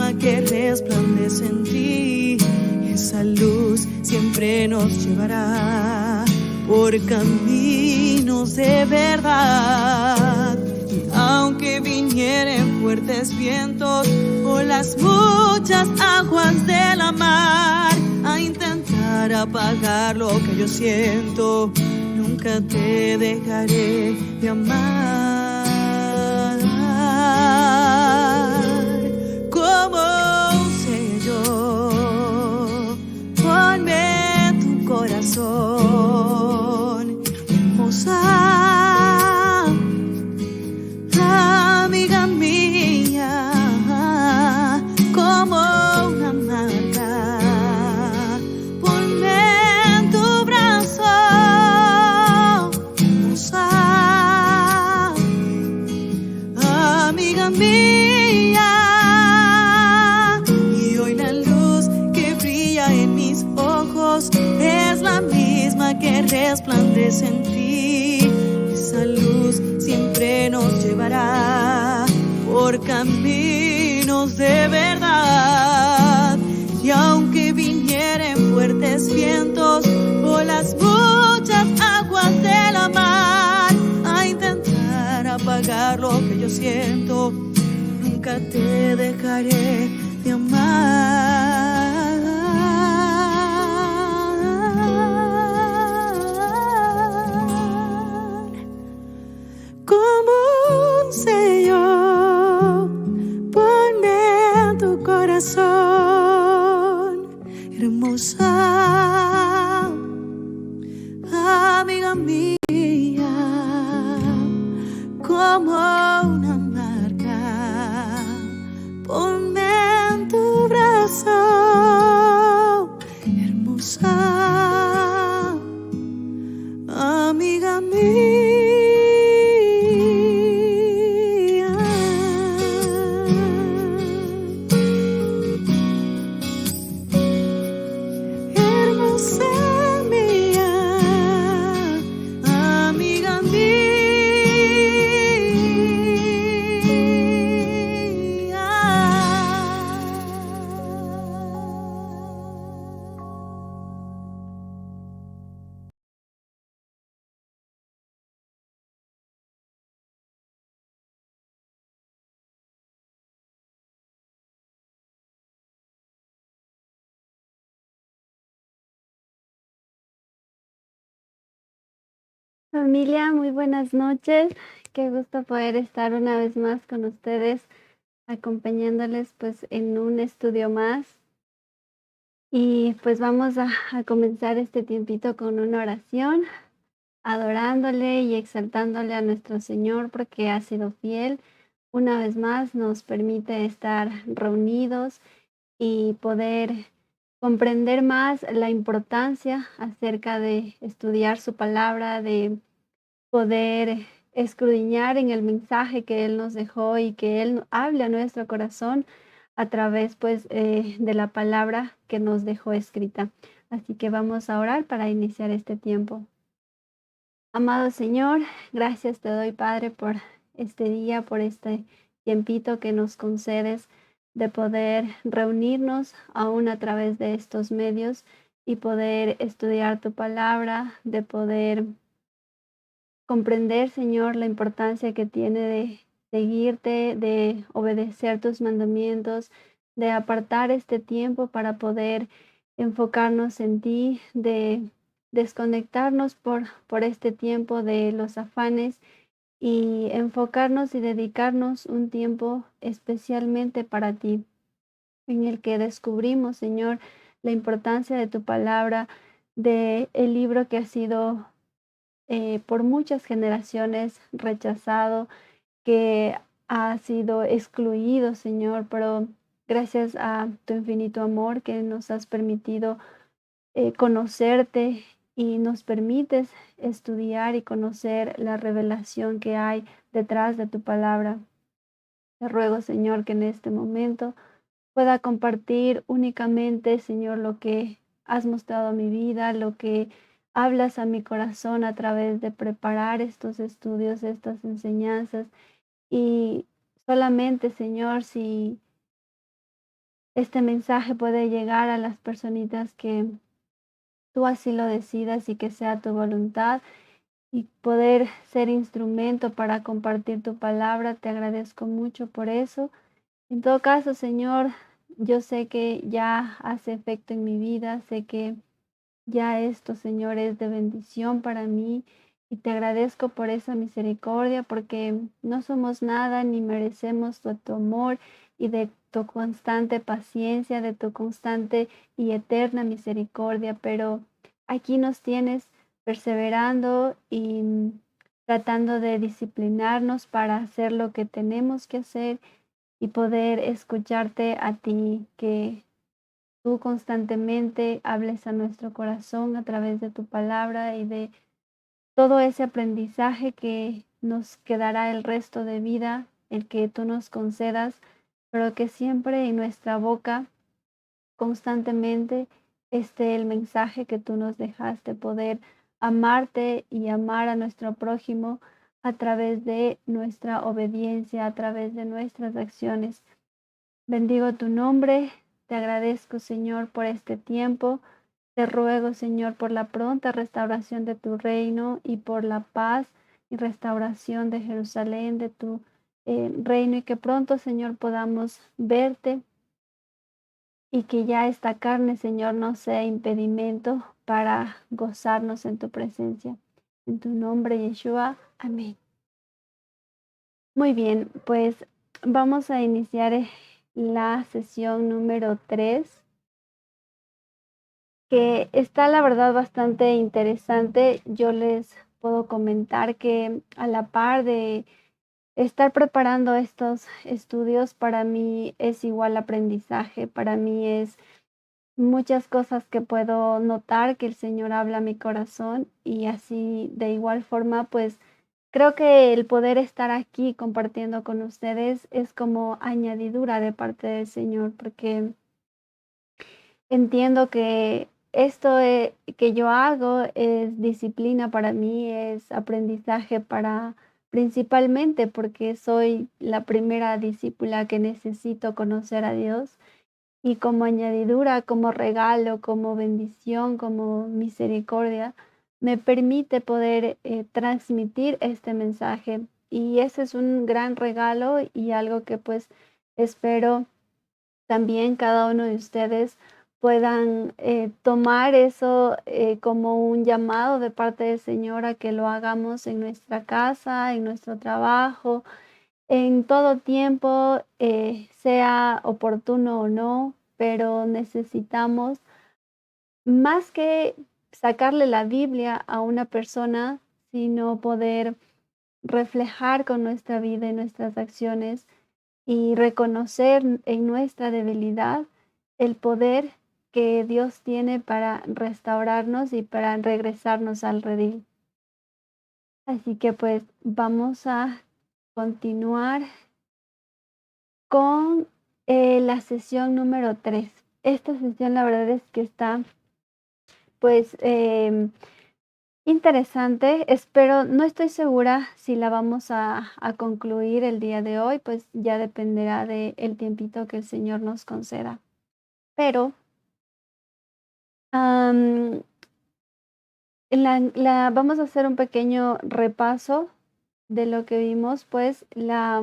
misma que resplandece en ti. Esa luz siempre nos llevará por caminos de verdad. Y aunque vinieren fuertes vientos o las muchas aguas de la mar a intentar apagar lo que yo siento, nunca te dejaré de amar. ¿Cómo sé yo? Ponme en tu corazón, hermosa amiga mía, como una marca. Ponme en tu brazo, hermosa amiga mía. Y hoy la luz que brilla en mis ojos es la misma que resplandece en ti. Esa luz siempre nos llevará por caminos de verdad. Y aunque vinieren fuertes vientos o las muchas aguas de la mar a intentar apagar lo que yo siento, nunca te dejaré de amar. Como un sello, ponme en tu corazón, hermosa amiga mía, como una marca. Ponme en tu brazo, hermosa amiga mía. Familia, muy buenas noches. Qué gusto poder estar una vez más con ustedes, acompañándoles pues en un estudio más. Y pues vamos a comenzar este tiempito con una oración, adorándole y exaltándole a nuestro Señor porque ha sido fiel. Una vez más nos permite estar reunidos y poder comprender más la importancia acerca de estudiar su palabra, de poder escudriñar en el mensaje que Él nos dejó y que Él habla a nuestro corazón a través pues de la palabra que nos dejó escrita. Así que vamos a orar para iniciar este tiempo. Amado Señor, gracias te doy, Padre, por este día, por este tiempito que nos concedes de poder reunirnos aún a través de estos medios y poder estudiar tu palabra, de poder comprender, Señor, la importancia que tiene de seguirte, de obedecer tus mandamientos, de apartar este tiempo para poder enfocarnos en ti, de desconectarnos por este tiempo de los afanes y enfocarnos y dedicarnos un tiempo especialmente para ti, en el que descubrimos, Señor, la importancia de tu palabra, de el libro que ha sido por muchas generaciones rechazado, que ha sido excluido, Señor, pero gracias a tu infinito amor que nos has permitido conocerte y nos permites estudiar y conocer la revelación que hay detrás de tu palabra. Te ruego, Señor, que en este momento pueda compartir únicamente, Señor, lo que has mostrado a mi vida, lo que hablas a mi corazón a través de preparar estos estudios, estas enseñanzas. Y solamente, Señor, si este mensaje puede llegar a las personitas que tú así lo decidas y que sea tu voluntad y poder ser instrumento para compartir tu palabra. Te agradezco mucho por eso. En todo caso, Señor, yo sé que ya hace efecto en mi vida, sé que ya esto, Señor, es de bendición para mí y te agradezco por esa misericordia, porque no somos nada ni merecemos tu amor y de tu constante paciencia, de tu constante y eterna misericordia, pero aquí nos tienes perseverando y tratando de disciplinarnos para hacer lo que tenemos que hacer y poder escucharte a ti, que tú constantemente hables a nuestro corazón a través de tu palabra y de todo ese aprendizaje que nos quedará el resto de vida, el que tú nos concedas, pero que siempre en nuestra boca constantemente esté el mensaje que tú nos dejaste, poder amarte y amar a nuestro prójimo a través de nuestra obediencia, a través de nuestras acciones. Bendigo tu nombre, te agradezco, Señor, por este tiempo. Te ruego, Señor, por la pronta restauración de tu reino y por la paz y restauración de Jerusalén, de tu reino, y que pronto, Señor, podamos verte y que ya esta carne, Señor, no sea impedimento para gozarnos en tu presencia. En tu nombre, Yeshua. Amén. Muy bien, pues vamos a iniciar la sesión número 3, que está la verdad bastante interesante. Yo les puedo comentar que a la par de estar preparando estos estudios, para mí es igual aprendizaje, para mí es muchas cosas que puedo notar que el Señor habla a mi corazón y así de igual forma, pues creo que el poder estar aquí compartiendo con ustedes es como añadidura de parte del Señor, porque entiendo que esto que yo hago es disciplina para mí, es aprendizaje para principalmente porque soy la primera discípula que necesito conocer a Dios y como añadidura, como regalo, como bendición, como misericordia, me permite poder transmitir este mensaje. Y ese es un gran regalo y algo que pues espero también cada uno de ustedes puedan tomar eso como un llamado de parte del Señor a que lo hagamos en nuestra casa, en nuestro trabajo, en todo tiempo, sea oportuno o no, pero necesitamos más que sacarle la Biblia a una persona, sino poder reflejar con nuestra vida y nuestras acciones y reconocer en nuestra debilidad el poder que Dios tiene para restaurarnos y para regresarnos al redil. Así que pues vamos a continuar con la sesión número 3. Esta sesión la verdad es que está pues interesante. Espero, no estoy segura si la vamos a concluir el día de hoy, pues ya dependerá del tiempito que el Señor nos conceda. Pero am, vamos a hacer un pequeño repaso de lo que vimos, pues la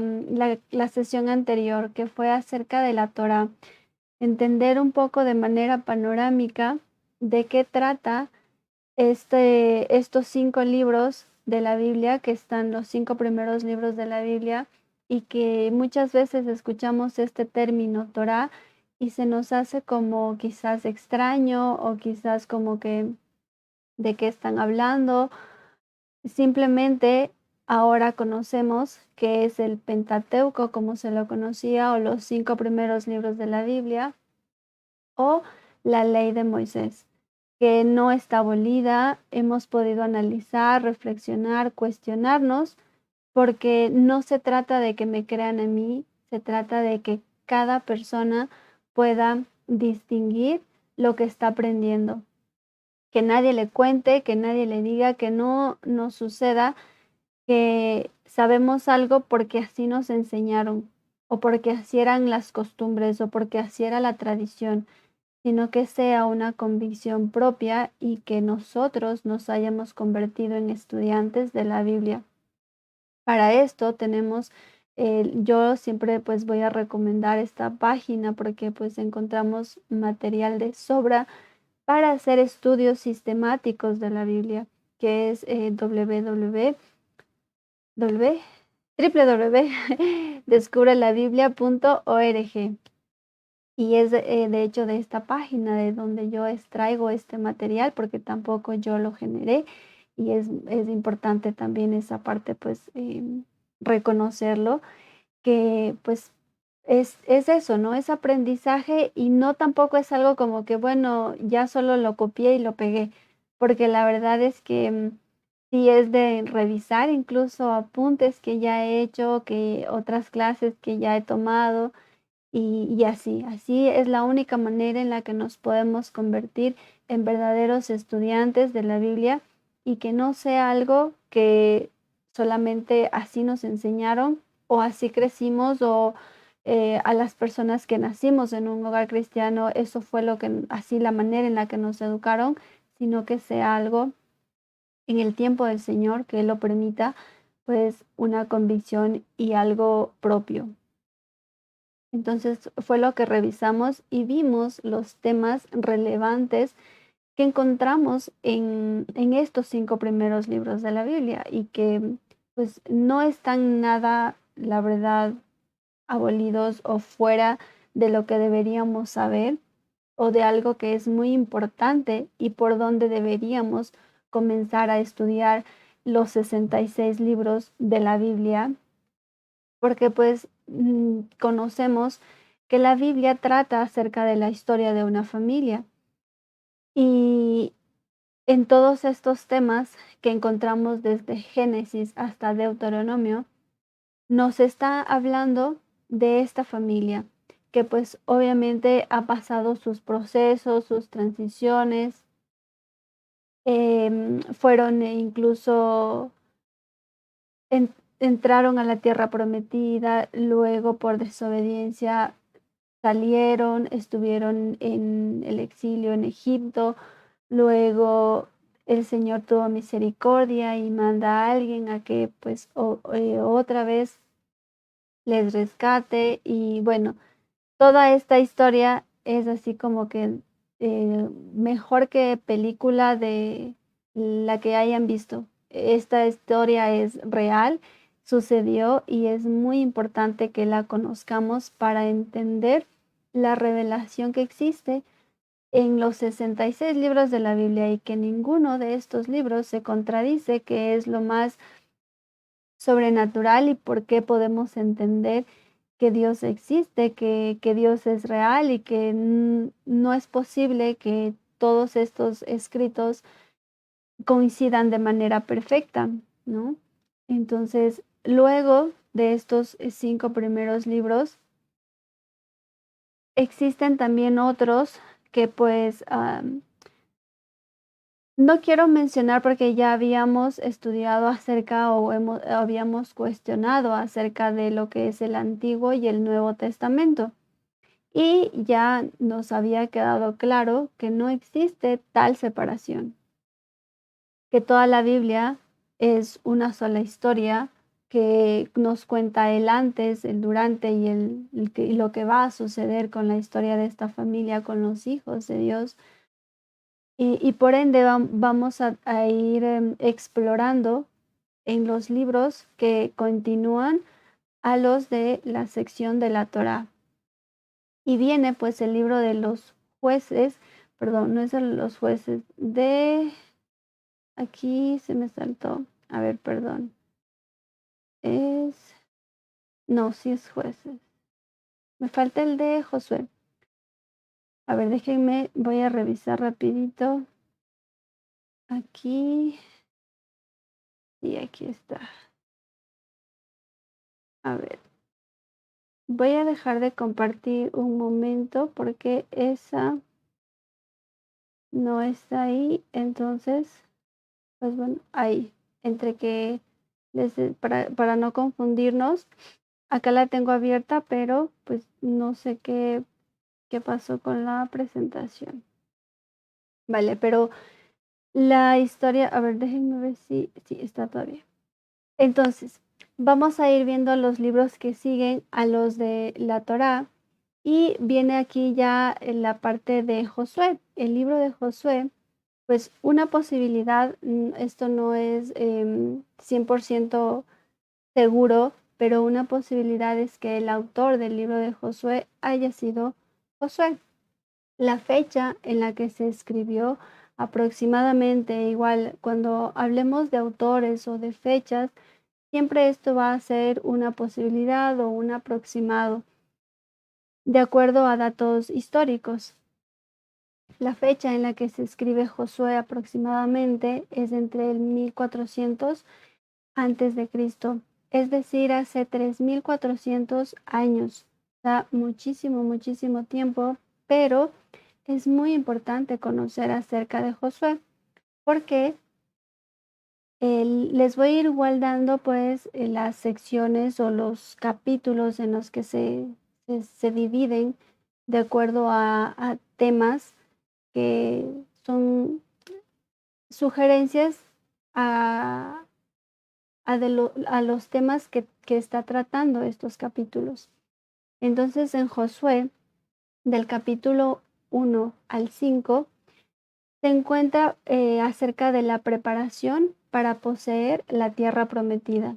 sesión anterior, que fue acerca de la Torá. Entender un poco de manera panorámica de qué trata estos 5 libros de la Biblia, que están los 5 primeros libros de la Biblia, y que muchas veces escuchamos este término Torá y se nos hace como quizás extraño o quizás como que de qué están hablando. Simplemente ahora conocemos que es el Pentateuco, como se lo conocía, o los 5 primeros libros de la Biblia, o la ley de Moisés, que no está abolida. Hemos podido analizar, reflexionar, cuestionarnos, porque no se trata de que me crean a mí, se trata de que cada persona pueda distinguir lo que está aprendiendo, que nadie le cuente, que nadie le diga, que no nos suceda que sabemos algo porque así nos enseñaron o porque así eran las costumbres o porque así era la tradición, sino que sea una convicción propia y que nosotros nos hayamos convertido en estudiantes de la Biblia. Para esto tenemos, yo siempre pues voy a recomendar esta página porque pues encontramos material de sobra para hacer estudios sistemáticos de la Biblia, que es www.descubrelabiblia.org. Y es de hecho de esta página de donde yo extraigo este material, porque tampoco yo lo generé y es importante también esa parte, pues reconocerlo, que pues es eso, ¿no? Es aprendizaje y no tampoco es algo como que, bueno, ya solo lo copié y lo pegué, porque la verdad es que sí es de revisar incluso apuntes que ya he hecho, que otras clases que ya he tomado y así es la única manera en la que nos podemos convertir en verdaderos estudiantes de la Biblia y que no sea algo que solamente así nos enseñaron o así crecimos o a las personas que nacimos en un hogar cristiano, eso fue lo que, así la manera en la que nos educaron, sino que sea algo en el tiempo del Señor, que Él lo permita, pues una convicción y algo propio. Entonces fue lo que revisamos y vimos los temas relevantes que encontramos en estos 5 primeros libros de la Biblia y que pues no están nada, la verdad, abolidos o fuera de lo que deberíamos saber o de algo que es muy importante y por donde deberíamos comenzar a estudiar los 66 libros de la Biblia porque pues conocemos que la Biblia trata acerca de la historia de una familia y en todos estos temas que encontramos desde Génesis hasta Deuteronomio, nos está hablando de esta familia que pues obviamente ha pasado sus procesos, sus transiciones, fueron incluso entraron a la tierra prometida, luego por desobediencia salieron, estuvieron en el exilio en Egipto, luego el Señor tuvo misericordia y manda a alguien a que pues otra vez les rescate y bueno, toda esta historia es así como que mejor que película de la que hayan visto. Esta historia es real, sucedió y es muy importante que la conozcamos para entender la revelación que existe en los 66 libros de la Biblia y que ninguno de estos libros se contradice, que es lo más sobrenatural y por qué podemos entender que Dios existe, que Dios es real y que no es posible que todos estos escritos coincidan de manera perfecta, ¿no? Entonces, luego de estos 5 primeros libros, existen también otros que pues no quiero mencionar porque ya habíamos estudiado acerca o habíamos cuestionado acerca de lo que es el Antiguo y el Nuevo Testamento. Y ya nos había quedado claro que no existe tal separación, que toda la Biblia es una sola historia que nos cuenta el antes, el durante y y lo que va a suceder con la historia de esta familia, con los hijos de Dios. Y por ende vamos a ir explorando en los libros que continúan a los de la sección de la Torá. Y viene pues el libro de los jueces, perdón, no es de los jueces, aquí se me saltó, a ver, perdón, es, no, sí es jueces, me falta el de Josué. A ver, déjenme, voy a revisar rapidito, aquí, y aquí está. A ver, voy a dejar de compartir un momento porque esa no está ahí, entonces, pues bueno, ahí, entre que para no confundirnos, Acá la tengo abierta, pero pues no sé qué pasó con la presentación. Vale, pero la historia, a ver, déjenme ver si está todavía. Entonces, vamos a ir viendo los libros que siguen a los de la Torá y viene aquí ya en la parte de Josué. El libro de Josué, pues una posibilidad, esto no es 100% seguro, pero una posibilidad es que el autor del libro de Josué haya sido Josué. La fecha en la que se escribió aproximadamente, igual cuando hablemos de autores o de fechas, siempre esto va a ser una posibilidad o un aproximado de acuerdo a datos históricos. La fecha en la que se escribe Josué aproximadamente es entre el 1400 antes de Cristo, es decir, hace 3400 años. Da muchísimo, muchísimo tiempo, pero es muy importante conocer acerca de Josué porque les voy a ir igual dando pues las secciones o los capítulos en los que se dividen de acuerdo a temas que son sugerencias a, a los temas que está tratando estos capítulos. Entonces en Josué, del capítulo 1 al 5, se encuentra acerca de la preparación para poseer la tierra prometida.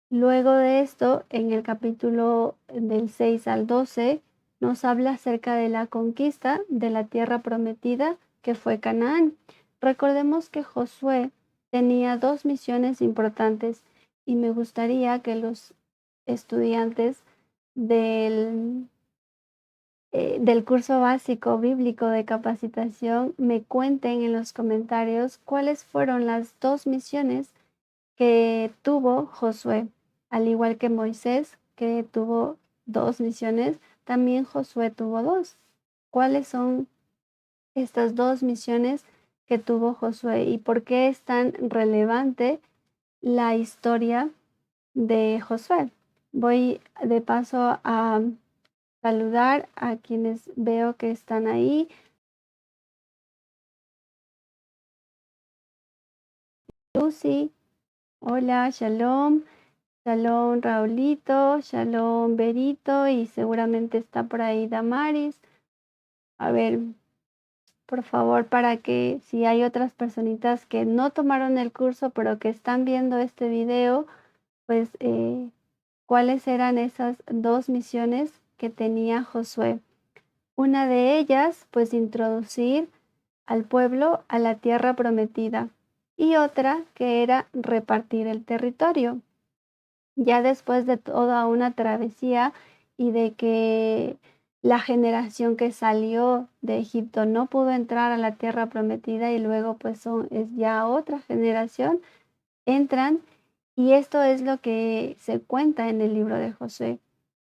Luego de esto, en el capítulo del 6 al 12, nos habla acerca de la conquista de la tierra prometida que fue Canaán. Recordemos que Josué tenía dos misiones importantes y me gustaría que los estudiantes del del curso básico bíblico de capacitación me cuenten en los comentarios cuáles fueron las dos misiones que tuvo Josué. Al igual que Moisés, que tuvo dos misiones, también Josué tuvo dos. ¿Cuáles son estas dos misiones que tuvo Josué y por qué es tan relevante la historia de Josué? Voy de paso a saludar a quienes veo que están ahí. Lucy, hola, shalom, shalom Raulito, shalom Berito y seguramente está por ahí Damaris. A ver, por favor, para que si hay otras personitas que no tomaron el curso pero que están viendo este video, pues cuáles eran esas dos misiones que tenía Josué. Una de ellas, pues introducir al pueblo a la tierra prometida y otra que era repartir el territorio. Ya después de toda una travesía y de que la generación que salió de Egipto no pudo entrar a la tierra prometida y luego pues es ya otra generación, entran y esto es lo que se cuenta en el libro de Josué,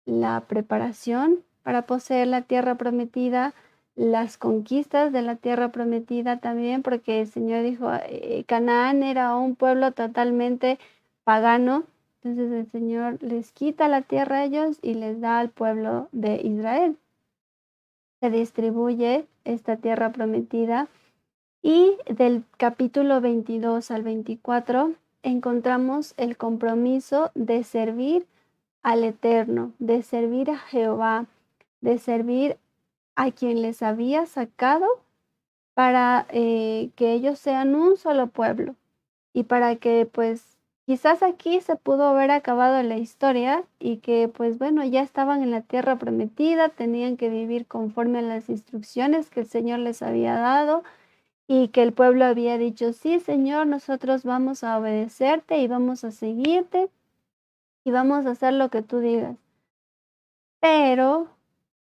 la preparación para poseer la tierra prometida, las conquistas de la tierra prometida también, porque el Señor dijo, Canaán era un pueblo totalmente pagano, entonces el Señor les quita la tierra a ellos y les da al pueblo de Israel. Se distribuye esta tierra prometida y del capítulo 22 al 24 encontramos el compromiso de servir al Eterno, de servir a Jehová, de servir a quien les había sacado para que ellos sean un solo pueblo y para que pues quizás aquí se pudo haber acabado la historia y que pues bueno, ya estaban en la tierra prometida, tenían que vivir conforme a las instrucciones que el Señor les había dado y que el pueblo había dicho, sí, Señor, nosotros vamos a obedecerte y vamos a seguirte y vamos a hacer lo que tú digas. Pero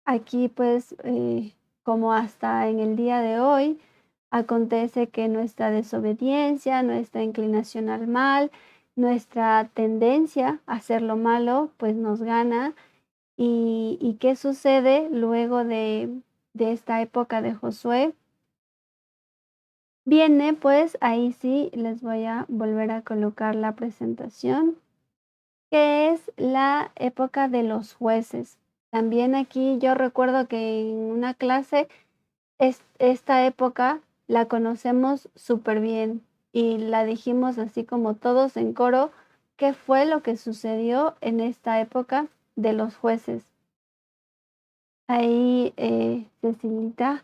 aquí, pues, como hasta en el día de hoy, acontece que nuestra desobediencia, nuestra inclinación al mal, nuestra tendencia a hacer lo malo, pues nos gana. ¿Y qué sucede luego de esta época de Josué? Viene, pues ahí sí les voy a volver a colocar la presentación. que es la época de los jueces. También aquí yo recuerdo que en una clase esta época la conocemos súper bien y la dijimos así como todos en coro, ¿qué fue lo que sucedió en esta época de los jueces? Ahí Cecilita,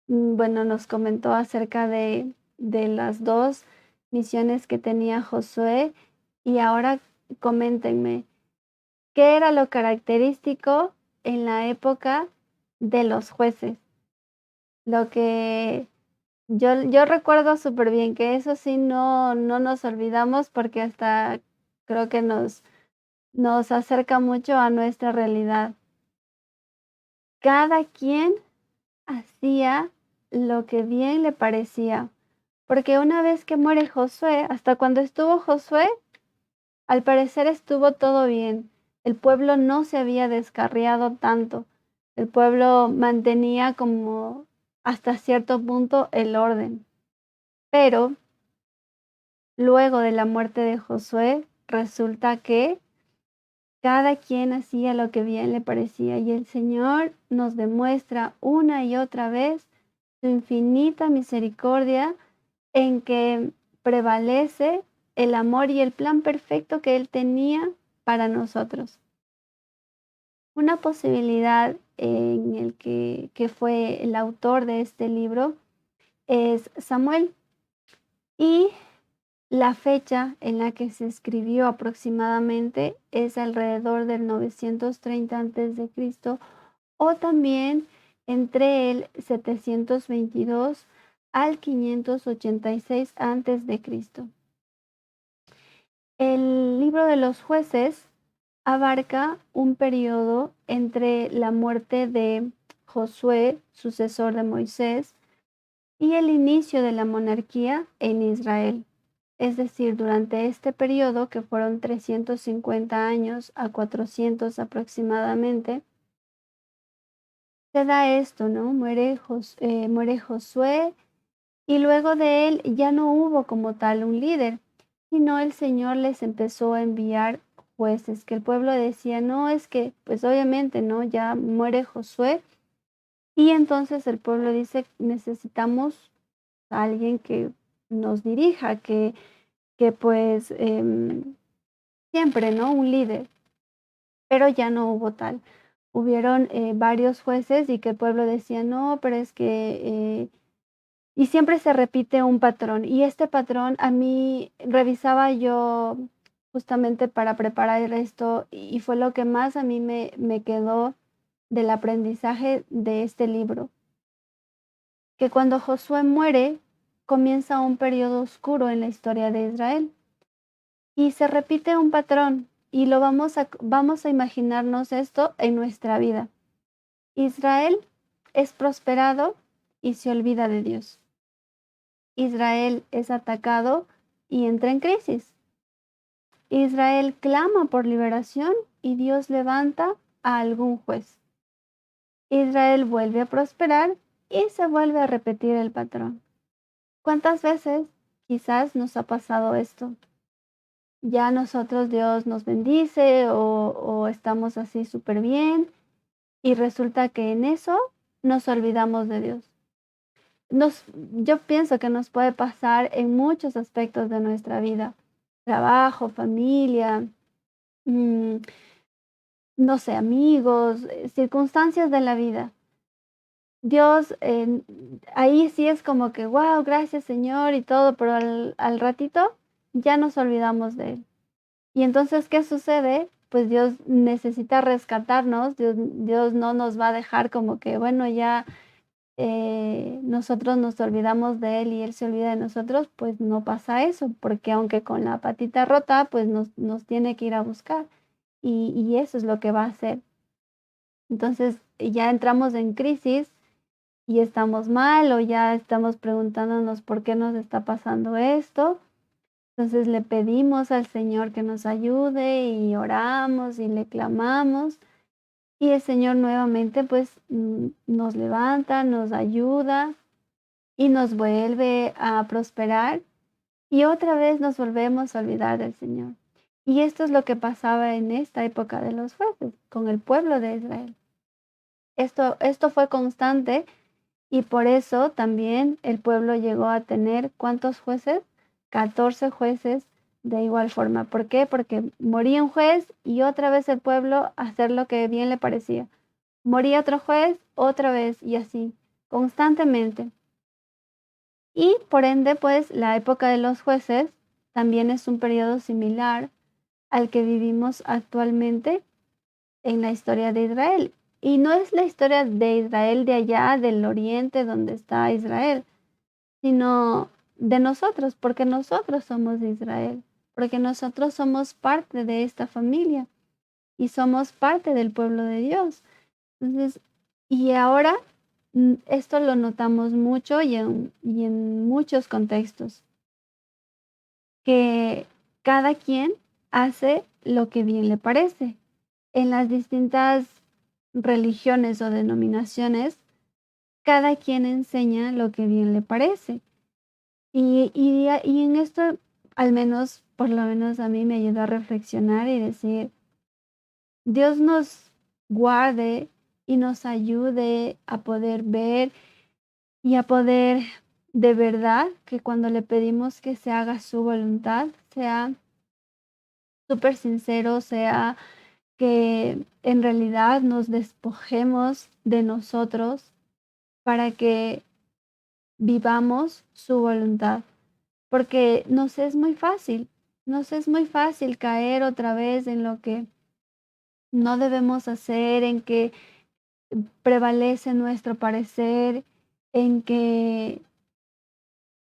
bueno, nos comentó acerca de las dos misiones que tenía Josué y ahora coméntenme, ¿qué era lo característico en la época de los jueces? Lo que yo recuerdo súper bien que eso sí no nos olvidamos porque hasta creo que nos acerca mucho a nuestra realidad. Cada quien hacía lo que bien le parecía, porque una vez que muere Josué, hasta cuando estuvo Josué, al parecer estuvo todo bien. El pueblo no se había descarriado tanto. El pueblo mantenía como hasta cierto punto el orden. Pero luego de la muerte de Josué, resulta que cada quien hacía lo que bien le parecía y el Señor nos demuestra una y otra vez su infinita misericordia en que prevalece el amor y el plan perfecto que Él tenía para nosotros. Una posibilidad en el que fue el autor de este libro es Samuel y la fecha en la que se escribió aproximadamente es alrededor del 930 antes de Cristo o también entre el 722 al 586 antes de Cristo. El libro de los jueces abarca un periodo entre la muerte de Josué, sucesor de Moisés, y el inicio de la monarquía en Israel. Es decir, durante este periodo, que fueron 350 años a 400 aproximadamente, se da esto, ¿no? Muere Josué y luego de él ya no hubo como tal un líder, sino el Señor les empezó a enviar jueces, que el pueblo decía, no, es que, pues obviamente, ¿no? Ya muere Josué y entonces el pueblo dice, necesitamos a alguien que nos dirija, que pues siempre, ¿no? Un líder, pero ya no hubo tal. Hubieron varios jueces y que el pueblo decía, no, pero es que y siempre se repite un patrón. Y este patrón a mí revisaba yo justamente para preparar esto y fue lo que más a mí me quedó del aprendizaje de este libro, que cuando Josué muere comienza un periodo oscuro en la historia de Israel y se repite un patrón y lo vamos a imaginarnos esto en nuestra vida. Israel es prosperado y se olvida de Dios. Israel es atacado y entra en crisis. Israel clama por liberación y Dios levanta a algún juez. Israel vuelve a prosperar y se vuelve a repetir el patrón. ¿Cuántas veces quizás nos ha pasado esto? Ya nosotros Dios nos bendice o estamos así súper bien y resulta que en eso nos olvidamos de Dios. Yo pienso que nos puede pasar en muchos aspectos de nuestra vida, trabajo, familia, mm, no sé, amigos, circunstancias de la vida. Dios, ahí sí es como que, wow, gracias Señor y todo, pero al ratito ya nos olvidamos de Él. Y entonces, ¿qué sucede? Pues Dios necesita rescatarnos, Dios no nos va a dejar como que, bueno, ya nosotros nos olvidamos de Él y Él se olvida de nosotros, pues no pasa eso, porque aunque con la patita rota, pues nos tiene que ir a buscar y eso es lo que va a hacer. Entonces ya entramos en crisis y estamos mal o ya estamos preguntándonos por qué nos está pasando esto. Entonces le pedimos al Señor que nos ayude y oramos y le clamamos. Y el Señor nuevamente pues nos levanta, nos ayuda y nos vuelve a prosperar y otra vez nos volvemos a olvidar del Señor. Y esto es lo que pasaba en esta época de los jueces, con el pueblo de Israel. Esto fue constante y por eso también el pueblo llegó a tener, ¿cuántos jueces? 14 jueces de igual forma. ¿Por qué? Porque moría un juez y otra vez el pueblo a hacer lo que bien le parecía. Moría otro juez, otra vez y así, constantemente. Y por ende, pues la época de los jueces también es un periodo similar al que vivimos actualmente en la historia de Israel. Y no es la historia de Israel de allá, del oriente, donde está Israel, sino de nosotros, porque nosotros somos de Israel, porque nosotros somos parte de esta familia y somos parte del pueblo de Dios. Entonces, y ahora esto lo notamos mucho y en muchos contextos, que cada quien hace lo que bien le parece. En las distintas religiones o denominaciones, cada quien enseña lo que bien le parece. Y en esto, al menos, por lo menos a mí me ayudó a reflexionar y decir, Dios nos guarde y nos ayude a poder ver y a poder de verdad que cuando le pedimos que se haga su voluntad, sea súper sincero, sea que en realidad nos despojemos de nosotros para que vivamos su voluntad, porque nos es muy fácil caer otra vez en lo que no debemos hacer, en que prevalece nuestro parecer, en que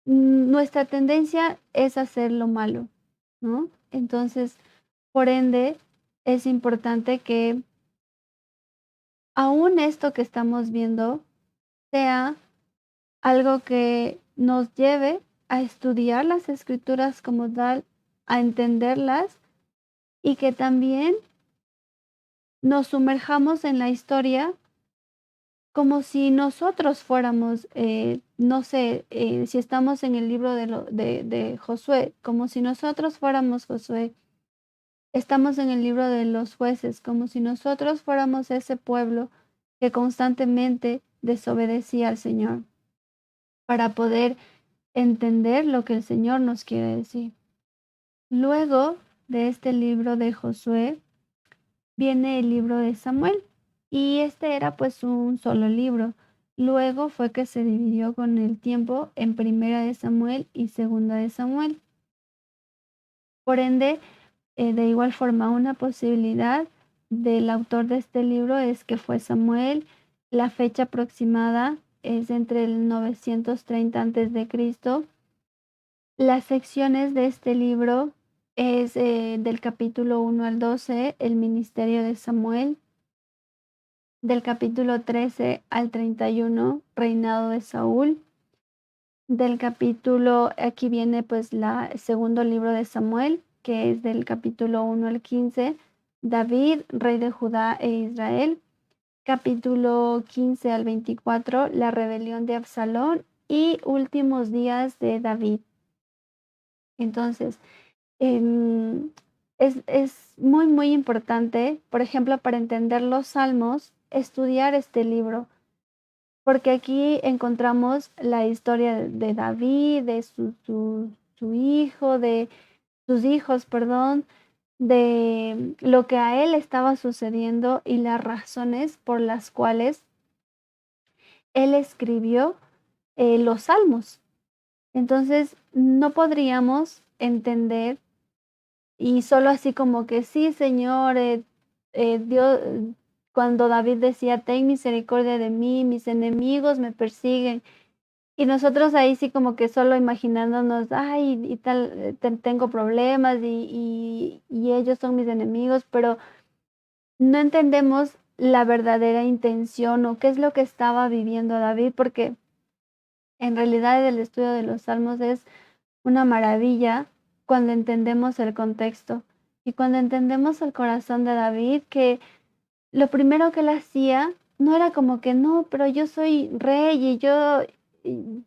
nuestra tendencia es hacer lo malo, ¿no? Entonces, por ende, es importante que aún esto que estamos viendo sea algo que nos lleve a estudiar las escrituras como tal, a entenderlas y que también nos sumerjamos en la historia como si nosotros fuéramos, no sé, si estamos en el libro de Josué, como si nosotros fuéramos Josué, estamos en el libro de los jueces, como si nosotros fuéramos ese pueblo que constantemente desobedecía al Señor, para poder entender lo que el Señor nos quiere decir. Luego de este libro de Josué viene el libro de Samuel y este era pues un solo libro. Luego fue que se dividió con el tiempo en Primera de Samuel y Segunda de Samuel. Por ende, de igual forma, una posibilidad del autor de este libro es que fue Samuel. La fecha aproximada es entre el 930 a.C. Las secciones de este libro es del capítulo 1 al 12, el ministerio de Samuel, del capítulo 13 al 31, reinado de Saúl, del capítulo, aquí viene pues el segundo libro de Samuel, que es del capítulo 1 al 15, David, rey de Judá e Israel, capítulo 15 al 24, la rebelión de Absalón y últimos días de David. Entonces, Em, es muy, muy importante, por ejemplo, para entender los salmos, estudiar este libro, porque aquí encontramos la historia de David, de su hijo, de sus hijos, perdón, de lo que a él estaba sucediendo y las razones por las cuales él escribió los salmos. Entonces, no podríamos entender y solo así como que sí, Señor, Dios, cuando David decía, ten misericordia de mí, mis enemigos me persiguen. Y nosotros ahí sí como que solo imaginándonos, ay, y tal, tengo problemas y ellos son mis enemigos, pero no entendemos la verdadera intención o qué es lo que estaba viviendo David, porque en realidad el estudio de los salmos es una maravilla cuando entendemos el contexto y cuando entendemos el corazón de David, que lo primero que él hacía no era como que no, pero yo soy rey y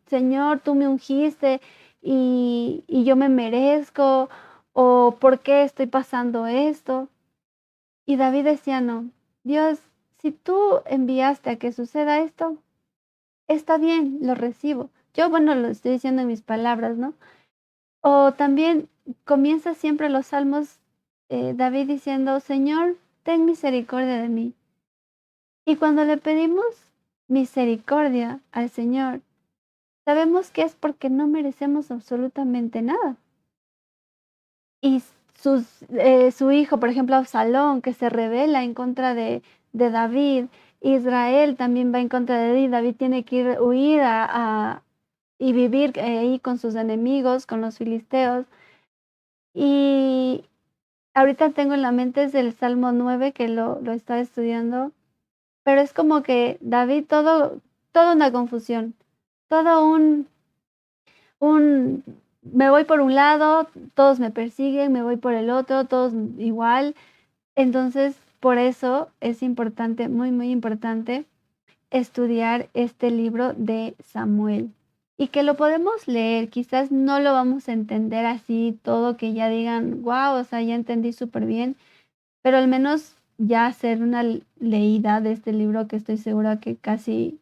Señor, tú me ungiste y yo me merezco, ¿O por qué estoy pasando esto? Y David decía, no, Dios, si tú enviaste a que suceda esto, está bien, lo recibo. Yo, bueno, lo estoy diciendo en mis palabras, ¿no? O también comienza siempre los salmos, David diciendo, Señor, ten misericordia de mí. Y cuando le pedimos misericordia al Señor, sabemos que es porque no merecemos absolutamente nada. Y su hijo, por ejemplo, Absalón, que se rebela en contra de David, Israel también va en contra de David, David tiene que huir y vivir ahí con sus enemigos, con los filisteos. Y ahorita tengo en la mente es el Salmo 9 que lo estaba estudiando, pero es como que David toda una confusión, todo un me voy por un lado, todos me persiguen, me voy por el otro, todos igual. Entonces, por eso es importante, muy, muy importante estudiar este libro de Samuel y que lo podemos leer. Quizás no lo vamos a entender así todo, que ya digan, wow, o sea, ya entendí súper bien, pero al menos ya hacer una leída de este libro que estoy segura que casi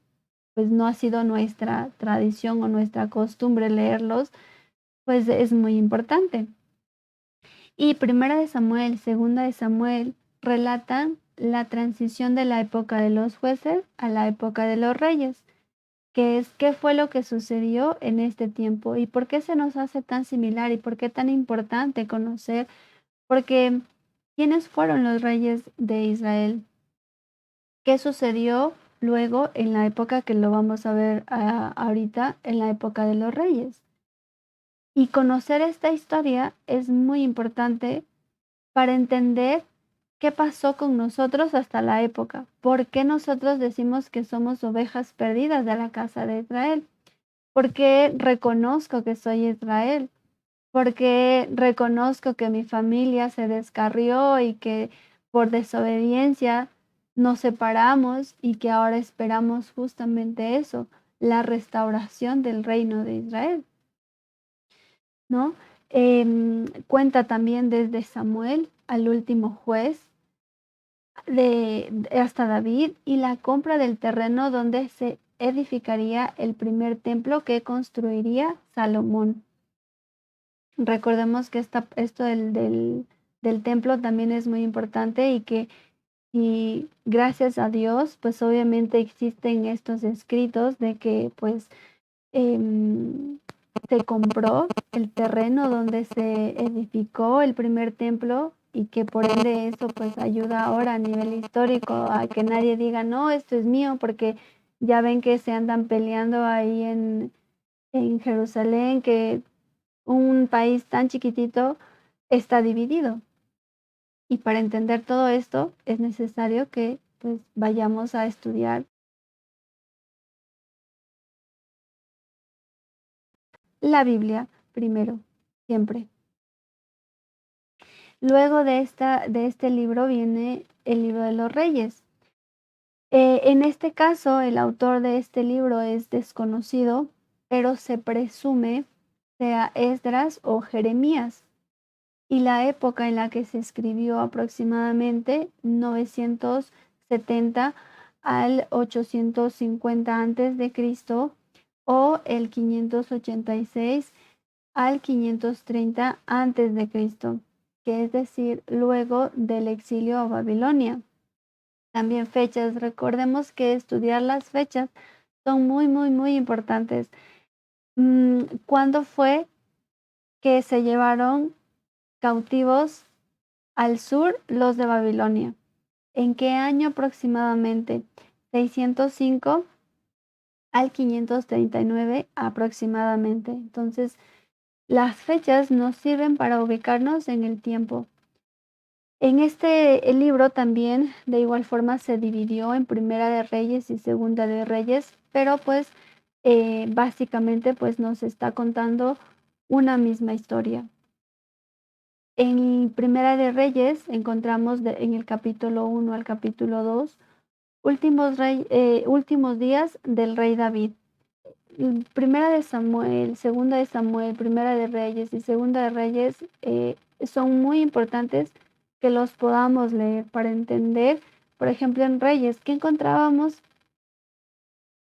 pues no ha sido nuestra tradición o nuestra costumbre leerlos, pues es muy importante. Y Primera de Samuel, Segunda de Samuel relatan la transición de la época de los jueces a la época de los reyes, que es qué fue lo que sucedió en este tiempo y por qué se nos hace tan similar y por qué tan importante conocer, porque ¿quiénes fueron los reyes de Israel? ¿Qué sucedió luego en la época que lo vamos a ver ahorita, en la época de los reyes? Y conocer esta historia es muy importante para entender qué pasó con nosotros hasta la época, por qué nosotros decimos que somos ovejas perdidas de la casa de Israel, por qué reconozco que soy Israel, por qué reconozco que mi familia se descarrió y que por desobediencia nos separamos y que ahora esperamos justamente eso, la restauración del reino de Israel, ¿no? Cuenta también desde Samuel al último juez, hasta David y la compra del terreno donde se edificaría el primer templo que construiría Salomón. Recordemos que esto del templo también es muy importante y gracias a Dios, pues obviamente existen estos escritos de que pues em, se compró el terreno donde se edificó el primer templo y que por ende eso pues ayuda ahora a nivel histórico a que nadie diga, no, esto es mío, porque ya ven que se andan peleando ahí en Jerusalén, que un país tan chiquitito está dividido. Y para entender todo esto es necesario que pues vayamos a estudiar la Biblia primero, siempre. Luego de este libro viene el libro de los reyes. En este caso, el autor de este libro es desconocido, pero se presume sea Esdras o Jeremías. Y la época en la que se escribió aproximadamente 970 al 850 antes de Cristo o el 586 al 530 antes de Cristo, que es decir, luego del exilio a Babilonia. También fechas, recordemos que estudiar las fechas son muy, muy, muy importantes. ¿Cuándo fue que se llevaron cautivos al sur los de Babilonia? ¿En qué año aproximadamente? 605 al 539 aproximadamente. Entonces, las fechas nos sirven para ubicarnos en el tiempo. En este el libro también de igual forma se dividió en Primera de Reyes y Segunda de Reyes, pero pues básicamente pues nos está contando una misma historia. En Primera de Reyes encontramos en el capítulo 1 al capítulo 2 últimos días del rey David. Primera de Samuel, Segunda de Samuel, Primera de Reyes y Segunda de Reyes son muy importantes que los podamos leer para entender. Por ejemplo, en Reyes, ¿qué encontrábamos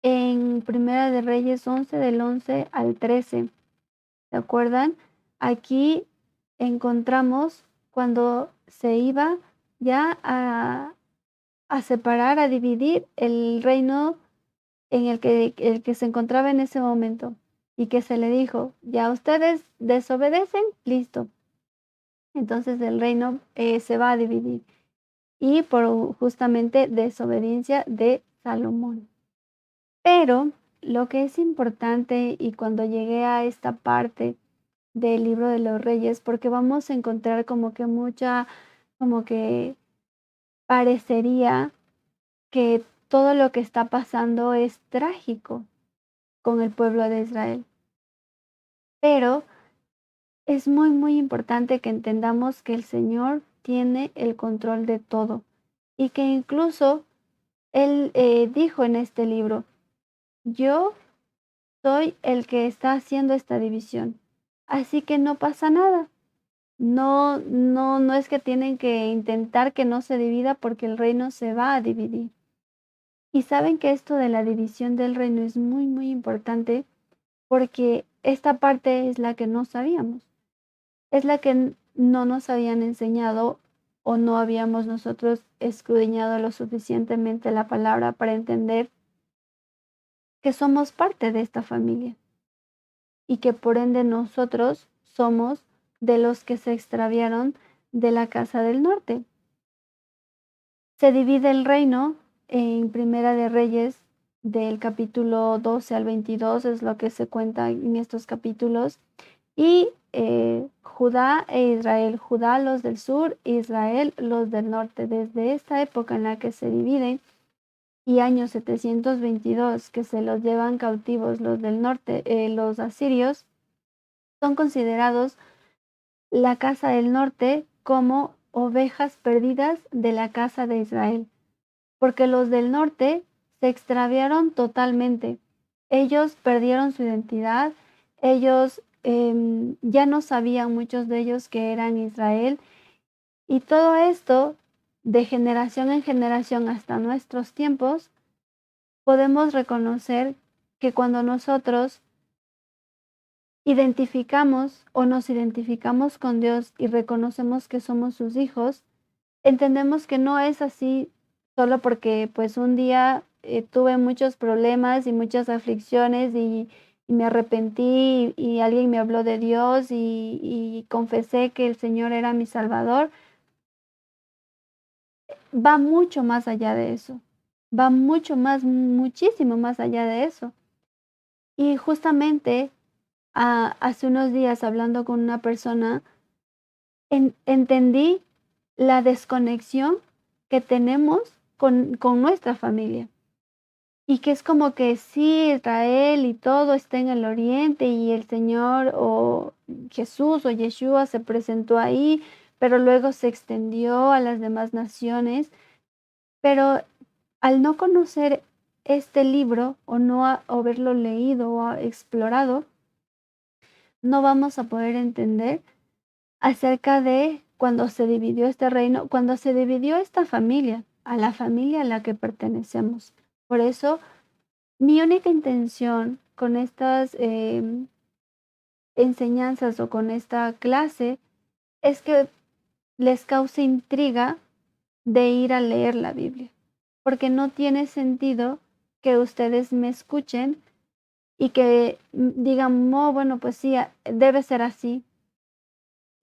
en Primera de Reyes 11 del 11 al 13? ¿Se acuerdan? Aquí encontramos cuando se iba ya a separar, a dividir el reino en el que se encontraba en ese momento, y que se le dijo: "Ya ustedes desobedecen, listo". Entonces el reino, se va a dividir, y por justamente desobediencia de Salomón. Pero lo que es importante, y cuando llegué a esta parte del libro de los reyes, porque vamos a encontrar como que parecería que todo lo que está pasando es trágico con el pueblo de Israel. Pero es muy, muy importante que entendamos que el Señor tiene el control de todo, y que incluso Él dijo en este libro: "Yo soy el que está haciendo esta división, así que no pasa nada". No, no, no es que tienen que intentar que no se divida, porque el reino se va a dividir. Y saben que esto de la división del reino es muy, muy importante, porque esta parte es la que no sabíamos, es la que no nos habían enseñado, o no habíamos nosotros escudriñado lo suficientemente la palabra para entender que somos parte de esta familia, y que por ende nosotros somos de los que se extraviaron de la casa del norte. Se divide el reino en Primera de Reyes, del capítulo 12 al 22, es lo que se cuenta en estos capítulos, y Judá e Israel, Judá los del sur, Israel los del norte. Desde esta época en la que se dividen, y año 722, que se los llevan cautivos los del norte, los asirios, son considerados la casa del norte como ovejas perdidas de la casa de Israel, porque los del norte se extraviaron totalmente. Ellos perdieron su identidad, ellos ya no sabían, muchos de ellos, que eran Israel, y todo esto, de generación en generación hasta nuestros tiempos, podemos reconocer que cuando nosotros identificamos o nos identificamos con Dios y reconocemos que somos sus hijos, entendemos que no es así solo porque, pues, un día, tuve muchos problemas y muchas aflicciones, y me arrepentí, y alguien me habló de Dios, y confesé que el Señor era mi Salvador. Va mucho más allá de eso, va mucho más, muchísimo más allá de eso. Y justamente, hace unos días, hablando con una persona, entendí la desconexión que tenemos con nuestra familia, y que es como que sí, Israel y todo está en el oriente, y el Señor, o Jesús, o Yeshua se presentó ahí, pero luego se extendió a las demás naciones. Pero al no conocer este libro, o no o haberlo leído o explorado, no vamos a poder entender acerca de cuando se dividió este reino, cuando se dividió esta familia, a la familia a la que pertenecemos. Por eso, mi única intención con estas enseñanzas, o con esta clase, es que les cause intriga de ir a leer la Biblia, porque no tiene sentido que ustedes me escuchen y que digan: "Oh, bueno, pues sí, debe ser así",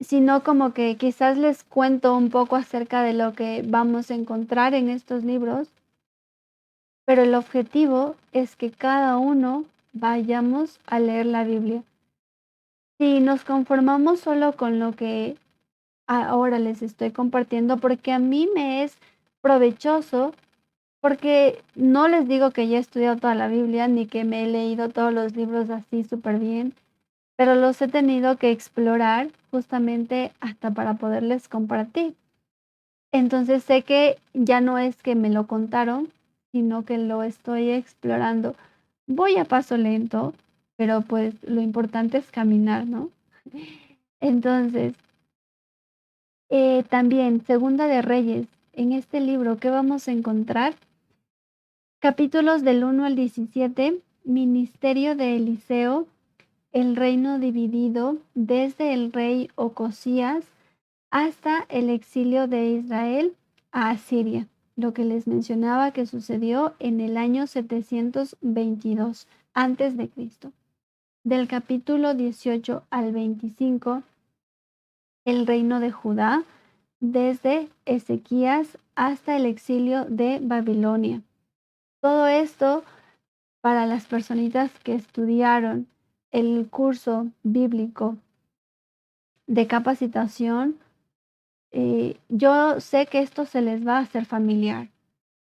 sino como que quizás les cuento un poco acerca de lo que vamos a encontrar en estos libros, pero el objetivo es que cada uno vayamos a leer la Biblia. Si nos conformamos solo con lo que ahora les estoy compartiendo, porque a mí me es provechoso, porque no les digo que ya he estudiado toda la Biblia, ni que me he leído todos los libros así súper bien, pero los he tenido que explorar justamente hasta para poderles compartir. Entonces sé que ya no es que me lo contaron, sino que lo estoy explorando. Voy a paso lento, pero pues lo importante es caminar, ¿no? Entonces, También, Segunda de Reyes, en este libro, ¿qué vamos a encontrar? Capítulos del 1 al 17, ministerio de Eliseo, el reino dividido desde el rey Ocosías hasta el exilio de Israel a Asiria, lo que les mencionaba que sucedió en el año 722 antes de Cristo. Del capítulo 18 al 25, el reino de Judá, desde Ezequías hasta el exilio de Babilonia. Todo esto para las personitas que estudiaron el curso bíblico de capacitación. Yo sé que esto se les va a hacer familiar,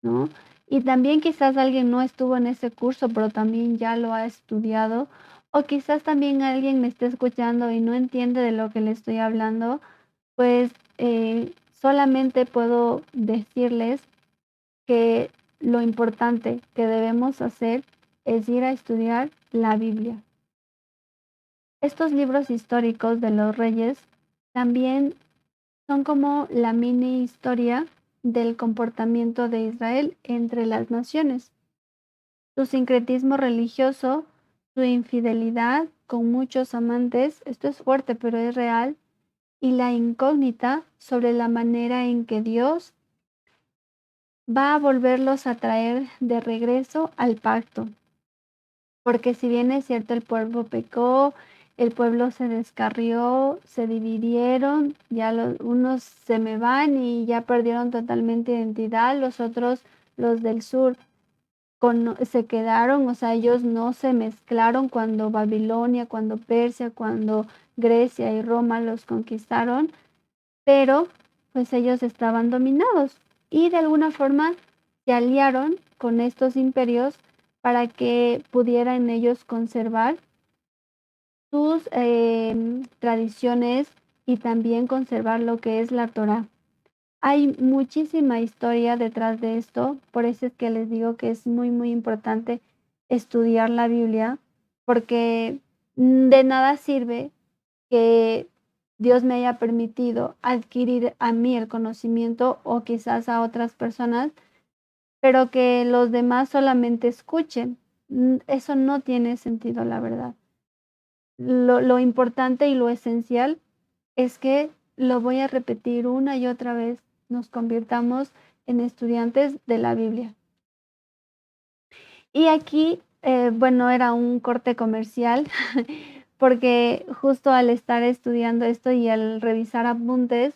¿no? Y también quizás alguien no estuvo en ese curso, pero también ya lo ha estudiado, o quizás también alguien me esté escuchando y no entiende de lo que le estoy hablando, pues solamente puedo decirles que lo importante que debemos hacer es ir a estudiar la Biblia. Estos libros históricos de los reyes también son como la mini historia del comportamiento de Israel entre las naciones, su sincretismo religioso, su infidelidad con muchos amantes, esto es fuerte pero es real, y la incógnita sobre la manera en que Dios va a volverlos a traer de regreso al pacto. Porque si bien es cierto, el pueblo pecó, el pueblo se descarrió, se dividieron, ya unos se me van y ya perdieron totalmente identidad, los otros, los del sur, se quedaron, o sea, ellos no se mezclaron cuando Babilonia, cuando Persia, cuando Grecia y Roma los conquistaron, pero pues ellos estaban dominados y de alguna forma se aliaron con estos imperios para que pudieran ellos conservar sus tradiciones y también conservar lo que es la Torá. Hay muchísima historia detrás de esto, por eso es que les digo que es muy, muy importante estudiar la Biblia, porque de nada sirve que Dios me haya permitido adquirir a mí el conocimiento o quizás a otras personas, pero que los demás solamente escuchen. Eso no tiene sentido, la verdad. Lo importante y lo esencial es que lo voy a repetir una y otra vez, nos convirtamos en estudiantes de la Biblia. Y aquí, bueno, era un corte comercial, porque justo al estar estudiando esto y al revisar apuntes,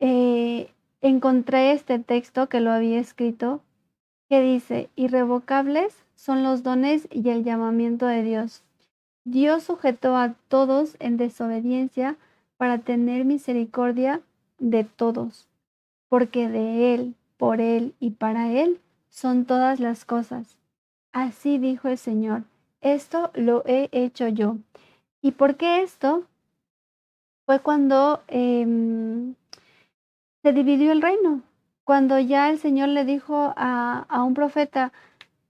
encontré este texto que lo había escrito, que dice: irrevocables son los dones y el llamamiento de Dios. Dios sujetó a todos en desobediencia para tener misericordia de todos, porque de Él, por Él y para Él son todas las cosas. Así dijo el Señor, esto lo he hecho yo. ¿Y por qué esto? Fue cuando se dividió el reino, cuando ya el Señor le dijo a un profeta,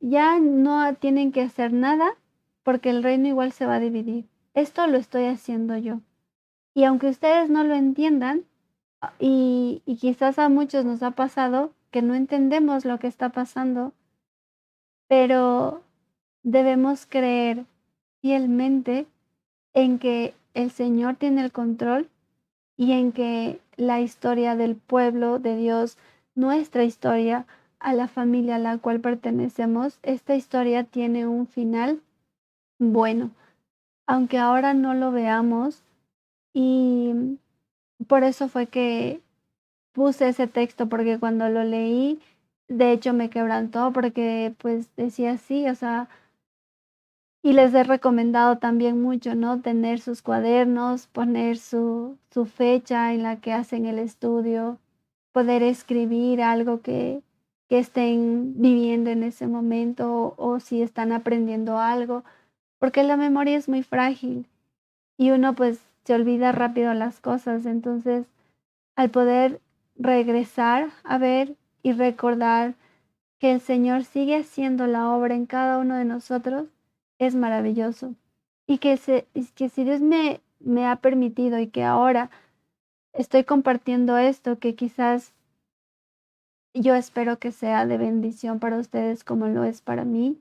ya no tienen que hacer nada porque el reino igual se va a dividir. Esto lo estoy haciendo yo. Y aunque ustedes no lo entiendan, y quizás a muchos nos ha pasado que no entendemos lo que está pasando, pero debemos creer fielmente en que el Señor tiene el control y en que la historia del pueblo de Dios, nuestra historia, a la familia a la cual pertenecemos, esta historia tiene un final bueno, aunque ahora no lo veamos. Y por eso fue que puse ese texto, porque cuando lo leí, de hecho me quebrantó porque pues decía así, o sea, y les he recomendado también mucho, ¿no? Tener sus cuadernos, poner su fecha en la que hacen el estudio, poder escribir algo que estén viviendo en ese momento o si están aprendiendo algo, porque la memoria es muy frágil y uno pues se olvida rápido las cosas. Entonces, al poder regresar a ver y recordar que el Señor sigue haciendo la obra en cada uno de nosotros, es maravilloso. Y que si Dios me ha permitido y que ahora estoy compartiendo esto que quizás yo espero que sea de bendición para ustedes como lo es para mí.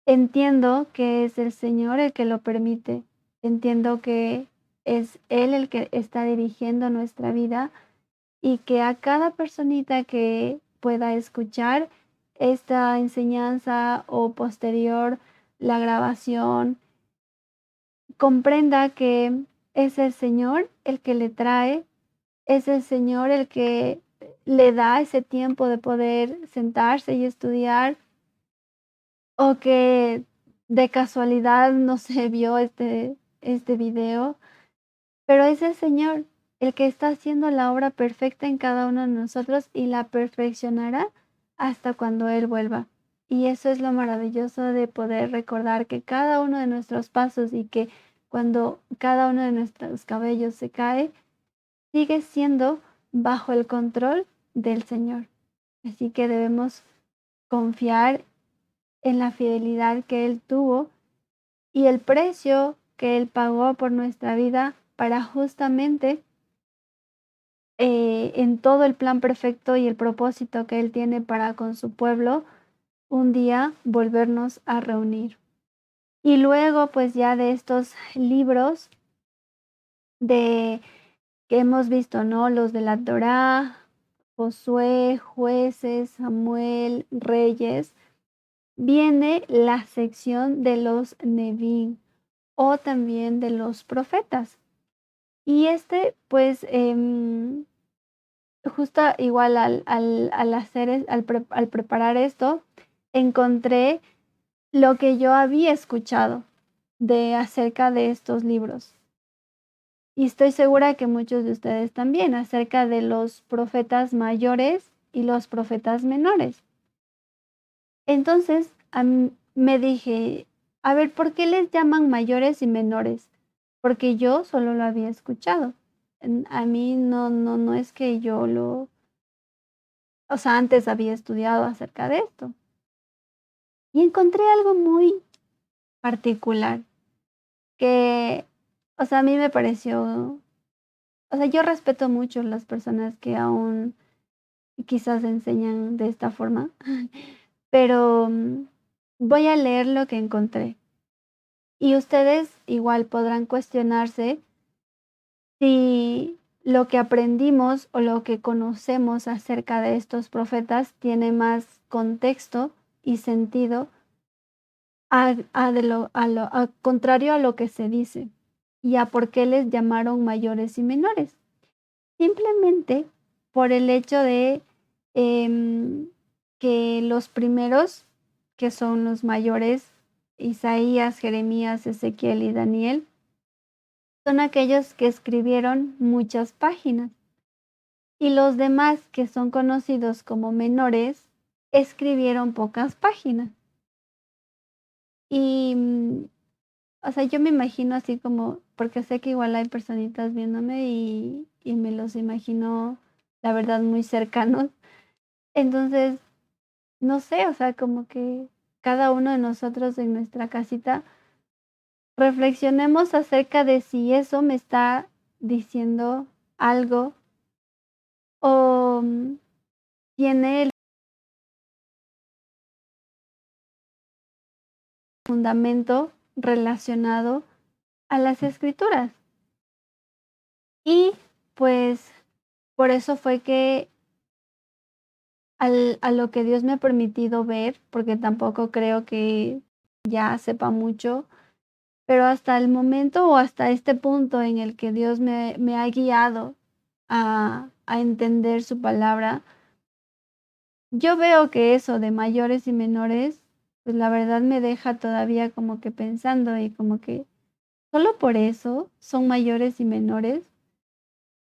Entiendo que es el Señor el que lo permite. Entiendo que es Él el que está dirigiendo nuestra vida y que a cada personita que pueda escuchar esta enseñanza o posterior la grabación, comprenda que es el Señor el que le trae, es el Señor el que le da ese tiempo de poder sentarse y estudiar, o que de casualidad no se vio este video, pero es el Señor el que está haciendo la obra perfecta en cada uno de nosotros y la perfeccionará hasta cuando Él vuelva. Y eso es lo maravilloso de poder recordar que cada uno de nuestros pasos y que cuando cada uno de nuestros cabellos se cae, sigue siendo bajo el control del Señor. Así que debemos confiar en la fidelidad que Él tuvo y el precio que Él pagó por nuestra vida para justamente en todo el plan perfecto y el propósito que Él tiene para con su pueblo, un día volvernos a reunir. Y luego, pues ya de estos libros de que hemos visto, ¿no? Los de la Torá, Josué, Jueces, Samuel, Reyes, viene la sección de los Neví o también de los profetas. Y pues, justo igual al hacer, al preparar esto, encontré lo que yo había escuchado de acerca de estos libros. Y estoy segura que muchos de ustedes también, acerca de los profetas mayores y los profetas menores. Entonces, me dije, a ver, ¿por qué les llaman mayores y menores? Porque yo solo lo había escuchado. A mí no es que o sea, antes había estudiado acerca de esto. Y encontré algo muy particular que, o sea, a mí me pareció, o sea, yo respeto mucho las personas que aún quizás enseñan de esta forma, pero voy a leer lo que encontré. Y ustedes igual podrán cuestionarse si lo que aprendimos o lo que conocemos acerca de estos profetas tiene más contexto y sentido a contrario a lo que se dice y a por qué les llamaron mayores y menores. Simplemente por el hecho de que los primeros, que son los mayores, Isaías, Jeremías, Ezequiel y Daniel, son aquellos que escribieron muchas páginas. Y los demás, que son conocidos como menores, escribieron pocas páginas. Y, o sea, yo me imagino así como, porque sé que igual hay personitas viéndome y me los imagino, la verdad, muy cercanos. Entonces, no sé, o sea, como que cada uno de nosotros en nuestra casita reflexionemos acerca de si eso me está diciendo algo o tiene el fundamento relacionado a las escrituras. Y pues por eso fue que a lo que Dios me ha permitido ver, porque tampoco creo que ya sepa mucho, pero hasta el momento o hasta este punto en el que Dios me ha guiado a entender su palabra, yo veo que eso de mayores y menores, pues la verdad me deja todavía como que pensando y como que solo por eso son mayores y menores.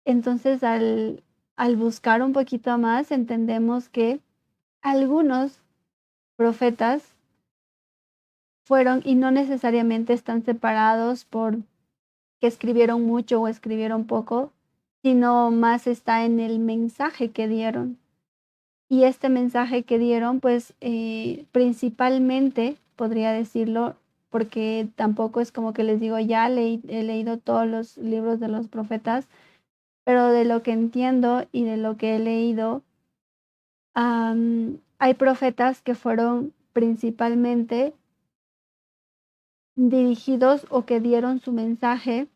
Entonces, al buscar un poquito más, entendemos que algunos profetas fueron y no necesariamente están separados por que escribieron mucho o escribieron poco, sino más está en el mensaje que dieron. Y este mensaje que dieron, pues, principalmente, podría decirlo, porque tampoco es como que les digo, ya he leído todos los libros de los profetas, pero de lo que entiendo y de lo que he leído, hay profetas que fueron principalmente dirigidos o que dieron su mensaje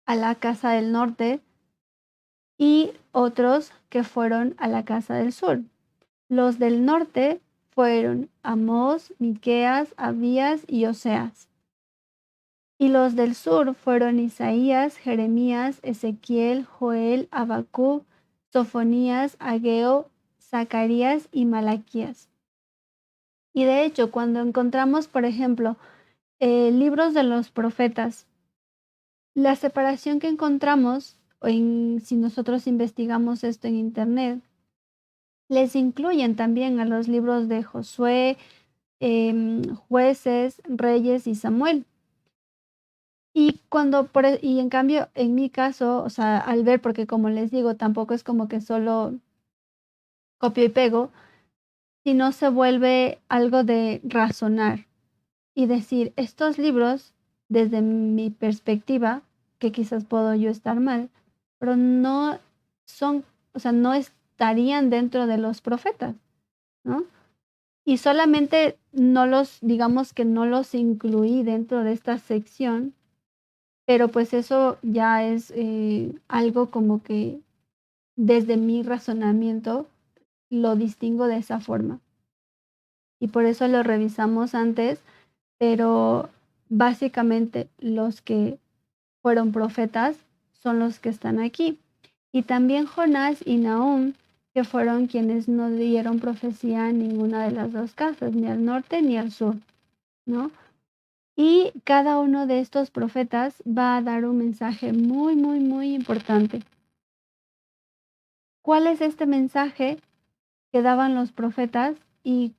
a la casa del norte y otros que fueron a la casa del sur. Los del norte fueron Amós, Miqueas, Abías y Oseas. Y los del sur fueron Isaías, Jeremías, Ezequiel, Joel, Habacuc, Sofonías, Ageo, Zacarías y Malaquías. Y de hecho, cuando encontramos, por ejemplo, libros de los profetas, la separación que encontramos, si nosotros investigamos esto en internet, les incluyen también a los libros de Josué, Jueces, Reyes y Samuel. Y en cambio, en mi caso, o sea, al ver, porque como les digo, tampoco es como que solo copio y pego, sino se vuelve algo de razonar y decir, estos libros, desde mi perspectiva, que quizás puedo yo estar mal, pero no son, o sea, no estarían dentro de los profetas, ¿no? Y solamente no los, digamos que no los incluí dentro de esta sección, pero pues eso ya es algo como que desde mi razonamiento lo distingo de esa forma. Y por eso lo revisamos antes, pero básicamente los que fueron profetas son los que están aquí. Y también Jonás y Nahum, que fueron quienes no dieron profecía en ninguna de las dos casas, ni al norte ni al sur, ¿no? Y cada uno de estos profetas va a dar un mensaje muy, muy, muy importante. ¿Cuál es este mensaje que daban los profetas y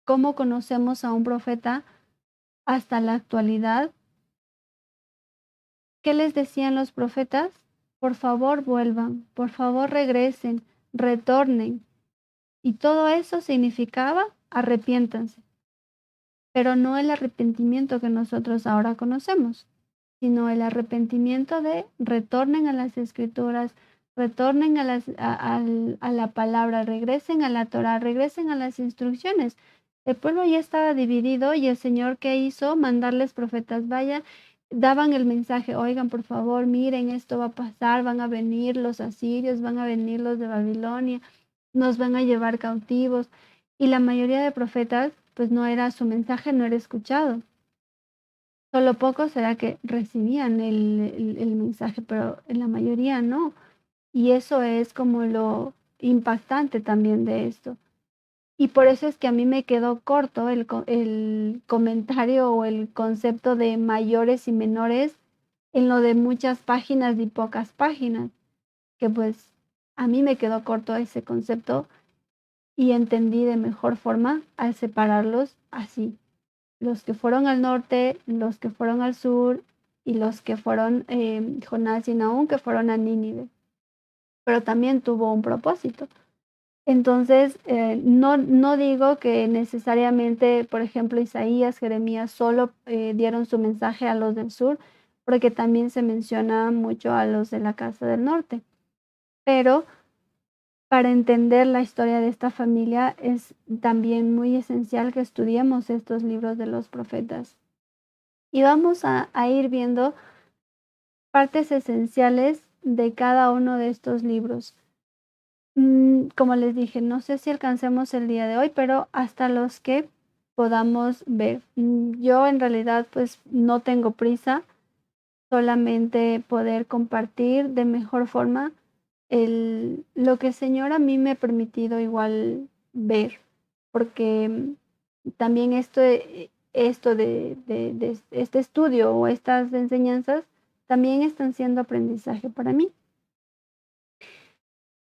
cómo conocemos a un profeta hasta la actualidad? ¿Qué les decían los profetas? Por favor vuelvan, por favor regresen, retornen. Y todo eso significaba arrepiéntanse, pero no el arrepentimiento que nosotros ahora conocemos, sino el arrepentimiento de retornen a las escrituras, retornen a la palabra, regresen a la Torah, regresen a las instrucciones. El pueblo ya estaba dividido y el Señor, ¿qué hizo? Mandarles profetas, vaya, daban el mensaje, oigan, por favor, miren, esto va a pasar, van a venir los asirios, van a venir los de Babilonia, nos van a llevar cautivos. Y la mayoría de profetas, pues no era su mensaje, no era escuchado. Solo pocos era que recibían el mensaje, pero en la mayoría no. Y eso es como lo impactante también de esto. Y por eso es que a mí me quedó corto el comentario o el concepto de mayores y menores en lo de muchas páginas y pocas páginas, que pues a mí me quedó corto ese concepto y entendí de mejor forma al separarlos así. Los que fueron al norte, los que fueron al sur y los que fueron Jonás y Nahum, que fueron a Nínive. Pero también tuvo un propósito. Entonces, no digo que necesariamente, por ejemplo, Isaías, Jeremías solo dieron su mensaje a los del sur, porque también se menciona mucho a los de la casa del norte. Pero para entender la historia de esta familia es también muy esencial que estudiemos estos libros de los profetas. Y vamos a ir viendo partes esenciales de cada uno de estos libros. Como les dije, no sé si alcancemos el día de hoy, pero hasta los que podamos ver. Yo en realidad pues no tengo prisa, solamente poder compartir de mejor forma lo que el Señor a mí me ha permitido igual ver, porque también esto de este estudio o estas enseñanzas también están siendo aprendizaje para mí.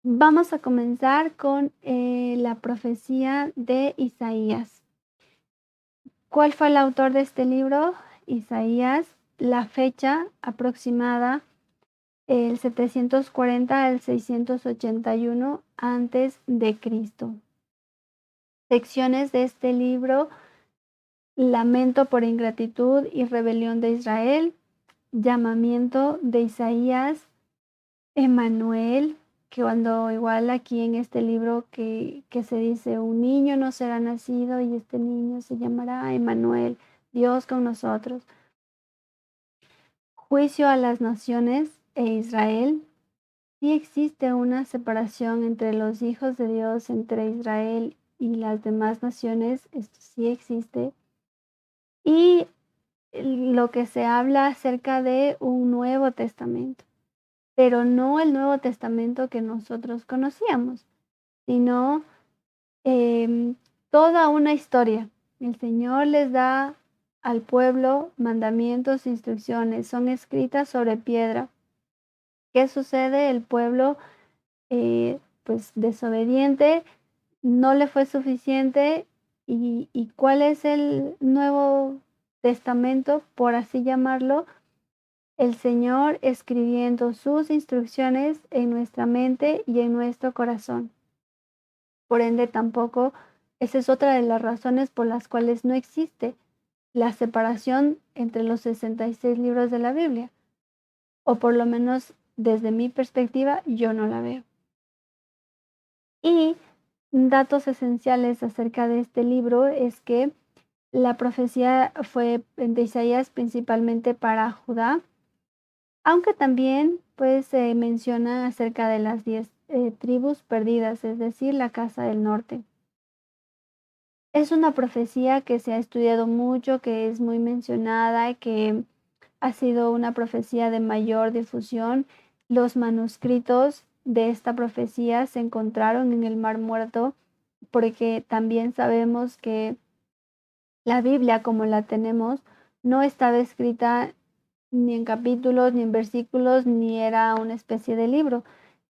Vamos a comenzar con la profecía de Isaías. ¿Cuál fue el autor de este libro? Isaías. La fecha aproximada, el 740 al 681 antes de Cristo. Secciones de este libro: lamento por ingratitud y rebelión de Israel, llamamiento de Isaías, Emanuel, que cuando igual aquí en este libro que se dice, un niño nos será nacido y este niño se llamará Emanuel, Dios con nosotros. Juicio a las naciones e Israel. Sí existe una separación entre los hijos de Dios, entre Israel y las demás naciones, esto sí existe. Y lo que se habla acerca de un Nuevo Testamento, pero no el Nuevo Testamento que nosotros conocíamos, sino em, toda una historia. El Señor les da al pueblo mandamientos, instrucciones, son escritas sobre piedra. ¿Qué sucede? El pueblo, pues desobediente, no le fue suficiente. ¿Y cuál es el Nuevo Testamento, por así llamarlo? El Señor escribiendo sus instrucciones en nuestra mente y en nuestro corazón. Por ende, tampoco, esa es otra de las razones por las cuales no existe la separación entre los 66 libros de la Biblia, o por lo menos desde mi perspectiva, yo no la veo. Y datos esenciales acerca de este libro es que la profecía fue de Isaías principalmente para Judá, aunque también pues se menciona acerca de las 10 tribus perdidas, es decir, la casa del norte. Es una profecía que se ha estudiado mucho, que es muy mencionada, que ha sido una profecía de mayor difusión. Los manuscritos de esta profecía se encontraron en el Mar Muerto, porque también sabemos que la Biblia, como la tenemos, no estaba escrita ni en capítulos, ni en versículos, ni era una especie de libro,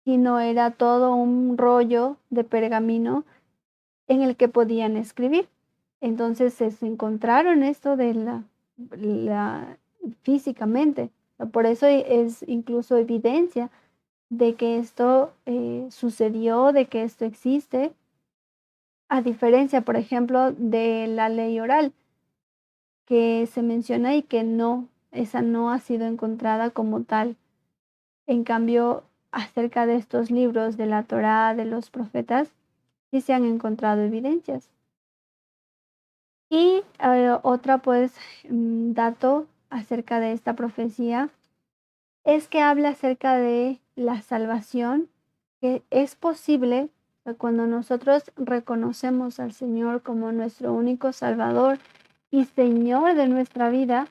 sino era todo un rollo de pergamino en el que podían escribir. Entonces se encontraron esto de la físicamente. Por eso es incluso evidencia de que esto sucedió, de que esto existe, a diferencia, por ejemplo, de la ley oral que se menciona y que no, esa no ha sido encontrada como tal. En cambio, acerca de estos libros de la Torá, de los profetas, sí se han encontrado evidencias. Y otra pues dato acerca de esta profecía es que habla acerca de la salvación, que es posible cuando nosotros reconocemos al Señor como nuestro único Salvador y Señor de nuestra vida,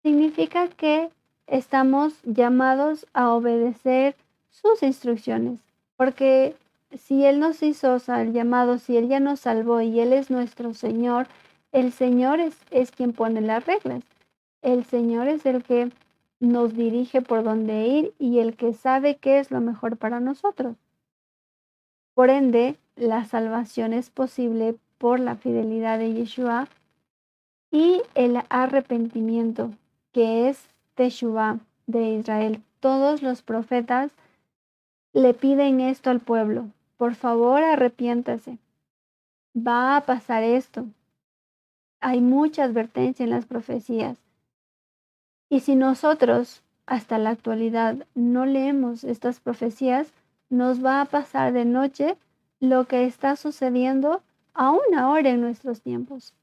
significa que estamos llamados a obedecer sus instrucciones, porque si Él nos hizo, o sea, el llamado, si Él ya nos salvó y Él es nuestro Señor, el Señor es quien pone las reglas. El Señor es el que nos dirige por dónde ir y el que sabe qué es lo mejor para nosotros. Por ende, la salvación es posible por la fidelidad de Yeshua y el arrepentimiento, que es Teshuvah de Israel. Todos los profetas le piden esto al pueblo: por favor, arrepiéntase. Va a pasar esto. Hay mucha advertencia en las profecías. Y si nosotros hasta la actualidad no leemos estas profecías, nos va a pasar de noche lo que está sucediendo aún ahora en nuestros tiempos.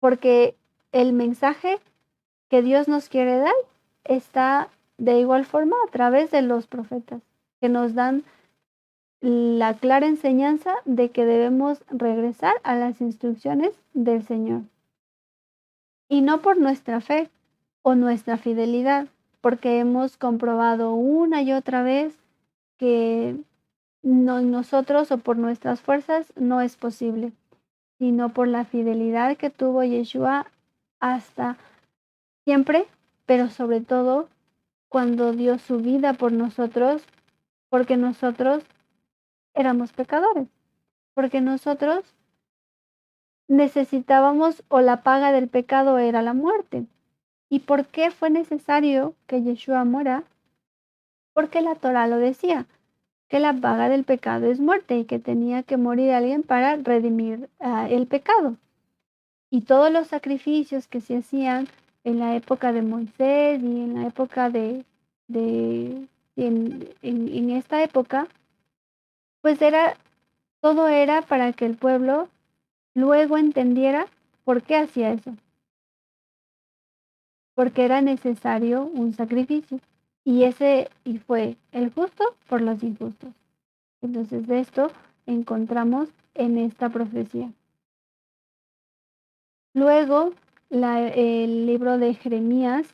Porque el mensaje que Dios nos quiere dar está de igual forma a través de los profetas, que nos dan la clara enseñanza de que debemos regresar a las instrucciones del Señor. Y no por nuestra fe o nuestra fidelidad, porque hemos comprobado una y otra vez que nosotros o por nuestras fuerzas no es posible, sino por la fidelidad que tuvo Yeshua hasta siempre, pero sobre todo cuando dio su vida por nosotros, porque nosotros éramos pecadores, porque nosotros necesitábamos, o la paga del pecado era la muerte. ¿Y por qué fue necesario que Yeshua muera? Porque la Torá lo decía, que la paga del pecado es muerte y que tenía que morir alguien para redimir el pecado. Y todos los sacrificios que se hacían en la época de Moisés y en la época de en esta época, pues todo era para que el pueblo luego entendiera por qué hacía eso, porque era necesario un sacrificio. Y fue el justo por los injustos. Entonces, de esto encontramos en esta profecía. Luego, el libro de Jeremías,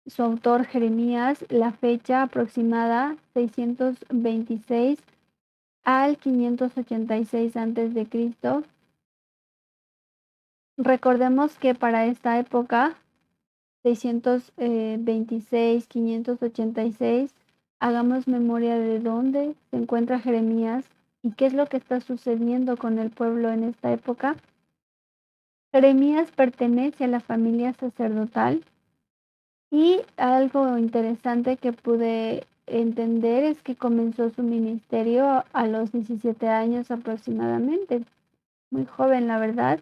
su autor Jeremías, la fecha aproximada 626 al 586 antes de Cristo. Recordemos que para esta época, 626, 586, hagamos memoria de dónde se encuentra Jeremías y qué es lo que está sucediendo con el pueblo en esta época. Jeremías pertenece a la familia sacerdotal y algo interesante que pude entender es que comenzó su ministerio a los 17 años aproximadamente, muy joven, la verdad.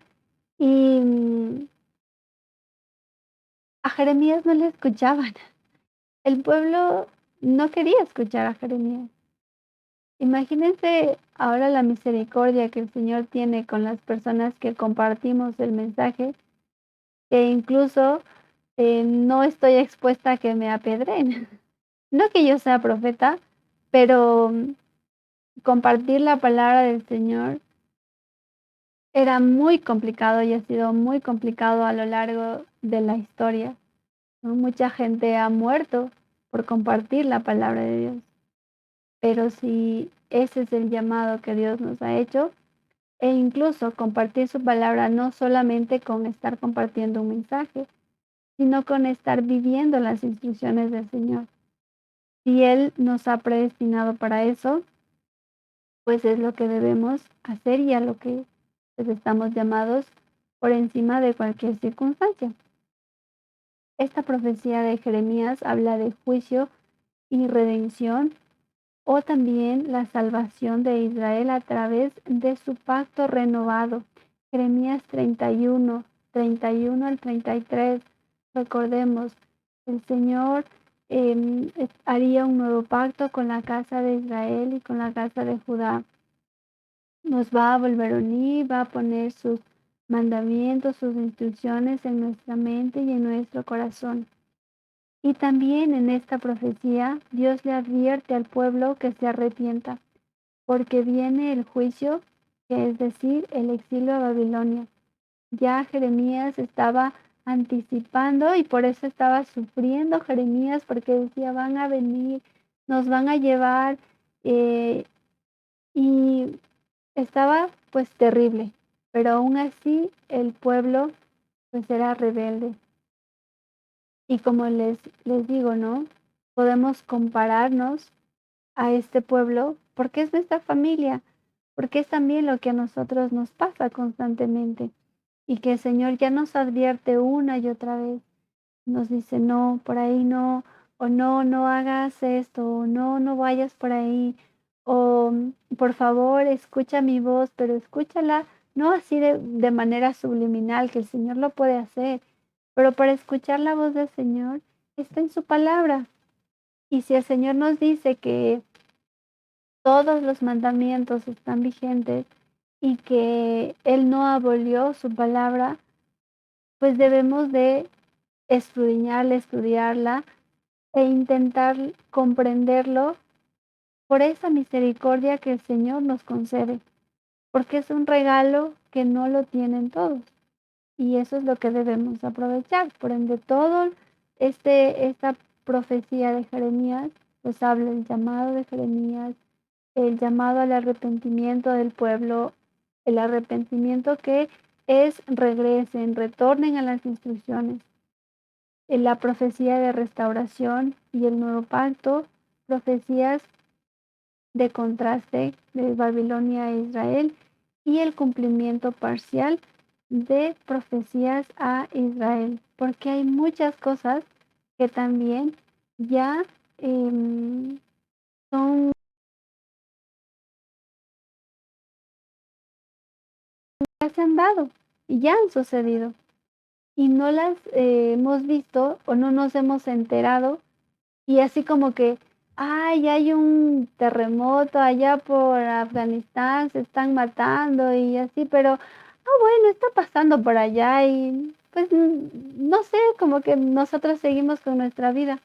Y a Jeremías no le escuchaban. El pueblo no quería escuchar a Jeremías. Imagínense ahora la misericordia que el Señor tiene con las personas que compartimos el mensaje, que incluso no estoy expuesta a que me apedreen. No que yo sea profeta, pero compartir la palabra del Señor era muy complicado y ha sido muy complicado a lo largo de la historia, ¿no? Mucha gente ha muerto por compartir la palabra de Dios. Pero si ese es el llamado que Dios nos ha hecho, e incluso compartir su palabra no solamente con estar compartiendo un mensaje, sino con estar viviendo las instrucciones del Señor. Si Él nos ha predestinado para eso, pues es lo que debemos hacer y a lo que pues, estamos llamados por encima de cualquier circunstancia. Esta profecía de Jeremías habla de juicio y redención o también la salvación de Israel a través de su pacto renovado. Jeremías 31, 31 al 33. Recordemos, el Señor haría un nuevo pacto con la casa de Israel y con la casa de Judá. Nos va a volver a unir, va a poner sus mandamientos, sus instrucciones en nuestra mente y en nuestro corazón. Y también en esta profecía Dios le advierte al pueblo que se arrepienta, porque viene el juicio, que es decir, el exilio a Babilonia. Ya Jeremías estaba anticipando y por eso estaba sufriendo Jeremías, porque decía, van a venir, nos van a llevar, y estaba pues terrible, pero aún así el pueblo pues era rebelde. Y como les digo, ¿no? Podemos compararnos a este pueblo porque es nuestra familia, porque es también lo que a nosotros nos pasa constantemente y que el Señor ya nos advierte una y otra vez. Nos dice, no, por ahí no, o no, no hagas esto, o no, no vayas por ahí, o por favor, escucha mi voz, pero escúchala no así de manera subliminal, que el Señor lo puede hacer, pero para escuchar la voz del Señor está en su palabra. Y si el Señor nos dice que todos los mandamientos están vigentes y que Él no abolió su palabra, pues debemos de escudriñarla, estudiarla e intentar comprenderlo por esa misericordia que el Señor nos concede, porque es un regalo que no lo tienen todos y eso es lo que debemos aprovechar. Por ende, esta profecía de Jeremías, pues habla el llamado de Jeremías, el llamado al arrepentimiento del pueblo, el arrepentimiento que es regresen, retornen a las instrucciones, en la profecía de restauración y el nuevo pacto, profecías de contraste de Babilonia a Israel y el cumplimiento parcial de profecías a Israel, porque hay muchas cosas que también ya son, ya se han dado y ya han sucedido y no las hemos visto o no nos hemos enterado y así como que ay, hay un terremoto allá por Afganistán, se están matando y así, pero, bueno, está pasando por allá y pues no sé, como que nosotros seguimos con nuestra vida.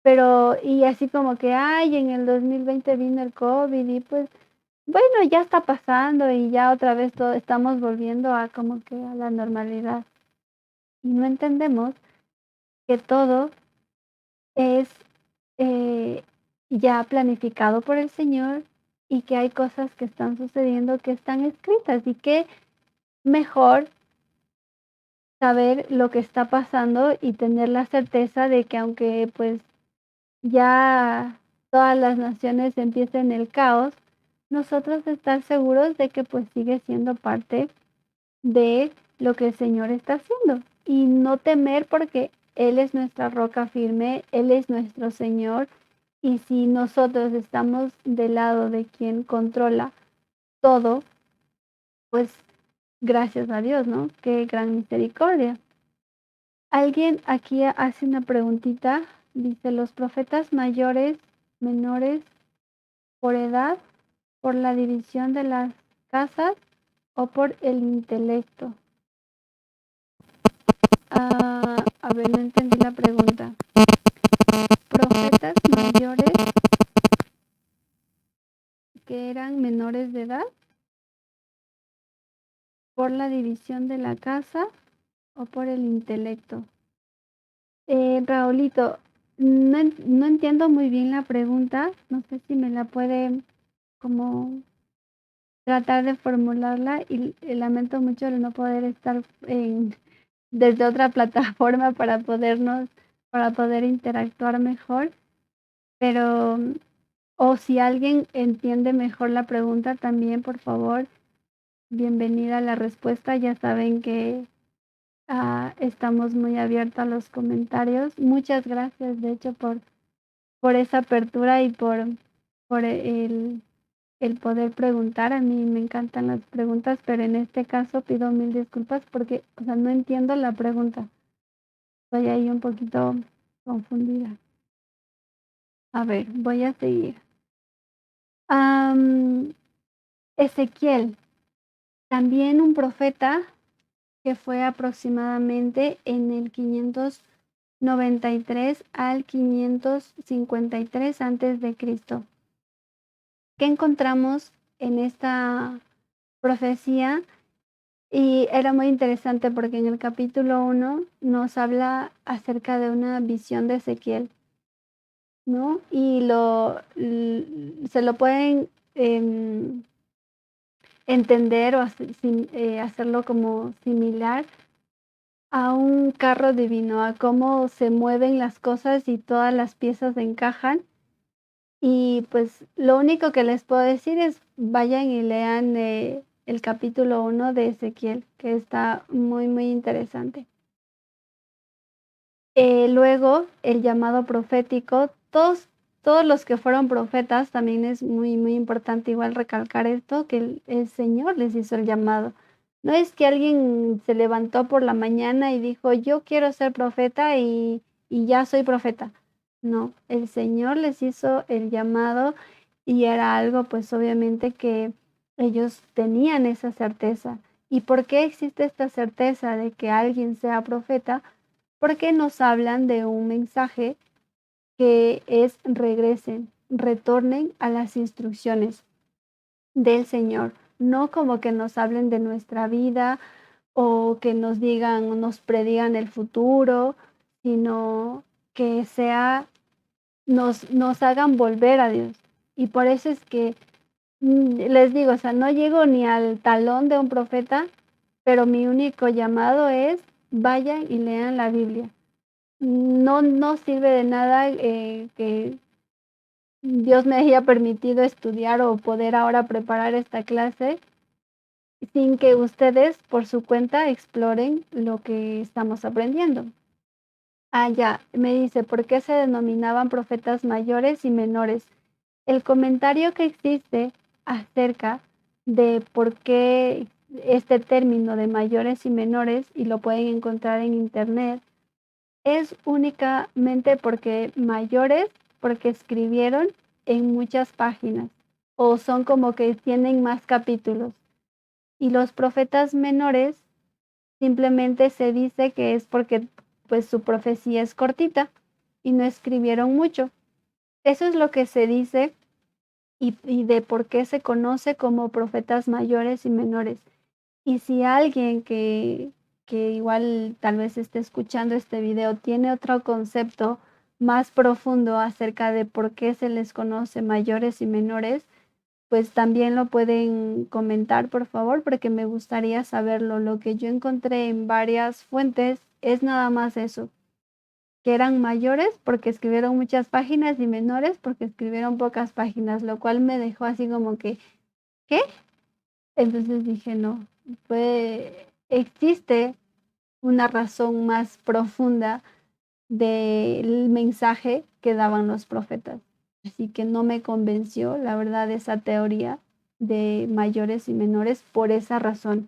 Pero, y así como que, ay, en el 2020 vino el COVID y pues, bueno, ya está pasando y ya otra vez todo estamos volviendo a como que a la normalidad. Y no entendemos que todo es eh, ya planificado por el Señor y que hay cosas que están sucediendo que están escritas y que mejor saber lo que está pasando y tener la certeza de que aunque pues ya todas las naciones empiecen el caos, nosotros estar seguros de que pues sigue siendo parte de lo que el Señor está haciendo y no temer porque Él es nuestra roca firme, Él es nuestro Señor y si nosotros estamos del lado de quien controla todo, pues gracias a Dios, ¿no? Qué gran misericordia. Alguien aquí hace una preguntita, dice, ¿los profetas mayores, menores, por edad, por la división de las casas o por el intelecto? A ver, no entendí la pregunta. ¿Profetas mayores que eran menores de edad por la división de la casa o por el intelecto? Raulito, no entiendo muy bien la pregunta. No sé si me la puede como tratar de formularla y lamento mucho el no poder estar desde otra plataforma para poder interactuar mejor, pero o si alguien entiende mejor la pregunta también, por favor, bienvenida a la respuesta. Ya saben que estamos muy abiertos a los comentarios. Muchas gracias, de hecho, por esa apertura y por el poder preguntar. A mí me encantan las preguntas, pero en este caso pido mil disculpas porque, o sea, no entiendo la pregunta. Estoy ahí un poquito confundida. A ver, voy a seguir. Ezequiel, también un profeta que fue aproximadamente en el 593 al 553 antes de Cristo. ¿Qué encontramos en esta profecía? Y era muy interesante porque en el capítulo 1 nos habla acerca de una visión de Ezequiel, ¿no? Y se lo pueden entender o hacerlo como similar a un carro divino, a cómo se mueven las cosas y todas las piezas encajan. Y pues lo único que les puedo decir es vayan y lean el capítulo 1 de Ezequiel, que está muy, muy interesante. Luego, el llamado profético, todos los que fueron profetas, también es muy, muy importante igual recalcar esto, que el Señor les hizo el llamado. No es que alguien se levantó por la mañana y dijo, yo quiero ser profeta y ya soy profeta. No, el Señor les hizo el llamado y era algo pues obviamente que ellos tenían esa certeza. ¿Y por qué existe esta certeza de que alguien sea profeta? Porque nos hablan de un mensaje que es regresen, retornen a las instrucciones del Señor, no como que nos hablen de nuestra vida o que nos digan o nos predigan el futuro, sino que nos hagan volver a Dios. Y por eso es que les digo, o sea, no llego ni al talón de un profeta, pero mi único llamado es vayan y lean la Biblia. No sirve de nada que Dios me haya permitido estudiar o poder ahora preparar esta clase sin que ustedes por su cuenta exploren lo que estamos aprendiendo. Ya, me dice, ¿por qué se denominaban profetas mayores y menores? El comentario que existe acerca de por qué este término de mayores y menores, y lo pueden encontrar en internet, es únicamente porque mayores porque escribieron en muchas páginas o son como que tienen más capítulos. Y los profetas menores simplemente se dice que es porque pues su profecía es cortita y no escribieron mucho. Eso es lo que se dice y de por qué se conoce como profetas mayores y menores. Y si alguien que igual tal vez esté escuchando este video tiene otro concepto más profundo acerca de por qué se les conoce mayores y menores, pues también lo pueden comentar, por favor, porque me gustaría saberlo. Lo que yo encontré en varias fuentes es nada más eso, que eran mayores porque escribieron muchas páginas y menores porque escribieron pocas páginas, lo cual me dejó así como que, ¿qué? Entonces dije, no, pues existe una razón más profunda del mensaje que daban los profetas. Así que no me convenció, la verdad, esa teoría de mayores y menores por esa razón.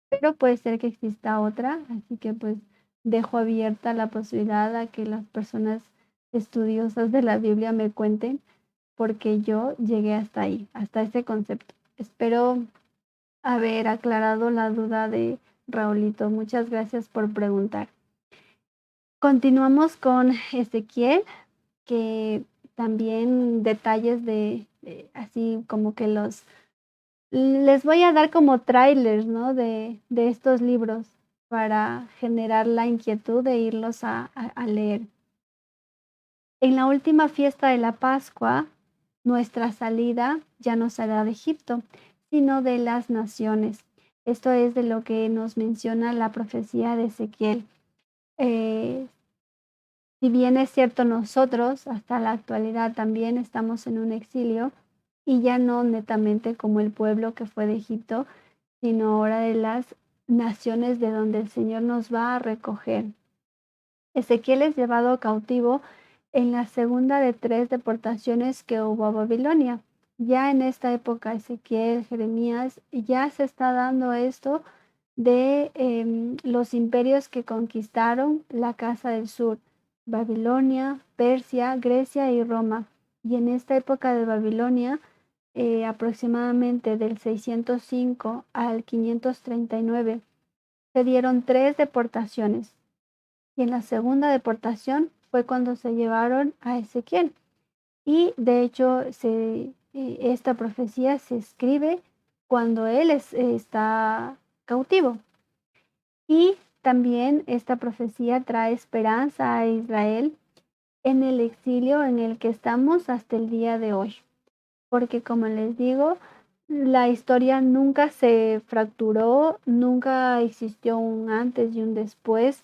Pero puede ser que exista otra, así que pues dejo abierta la posibilidad a que las personas estudiosas de la Biblia me cuenten, porque yo llegué hasta ahí, hasta ese concepto. Espero haber aclarado la duda de Raulito. Muchas gracias por preguntar. Continuamos con Ezequiel, que también detalles de así como que les voy a dar como trailers, ¿no? De estos libros para generar la inquietud de irlos a leer. En la última fiesta de la Pascua, nuestra salida ya no será de Egipto, sino de las naciones. Esto es de lo que nos menciona la profecía de Ezequiel. Eh, si bien es cierto, nosotros hasta la actualidad también estamos en un exilio y ya no netamente como el pueblo que fue de Egipto, sino ahora de las naciones de donde el Señor nos va a recoger. Ezequiel es llevado cautivo en la segunda de 3 deportaciones que hubo a Babilonia. Ya en esta época, Ezequiel, Jeremías, ya se está dando esto de los imperios que conquistaron la casa del sur, Babilonia, Persia, Grecia y Roma. Y en esta época de Babilonia, aproximadamente del 605 al 539, se dieron 3 deportaciones. Y en la segunda deportación fue cuando se llevaron a Ezequiel. Y de hecho, esta profecía se escribe cuando él está cautivo. Y también esta profecía trae esperanza a Israel en el exilio en el que estamos hasta el día de hoy. Porque como les digo, la historia nunca se fracturó, nunca existió un antes y un después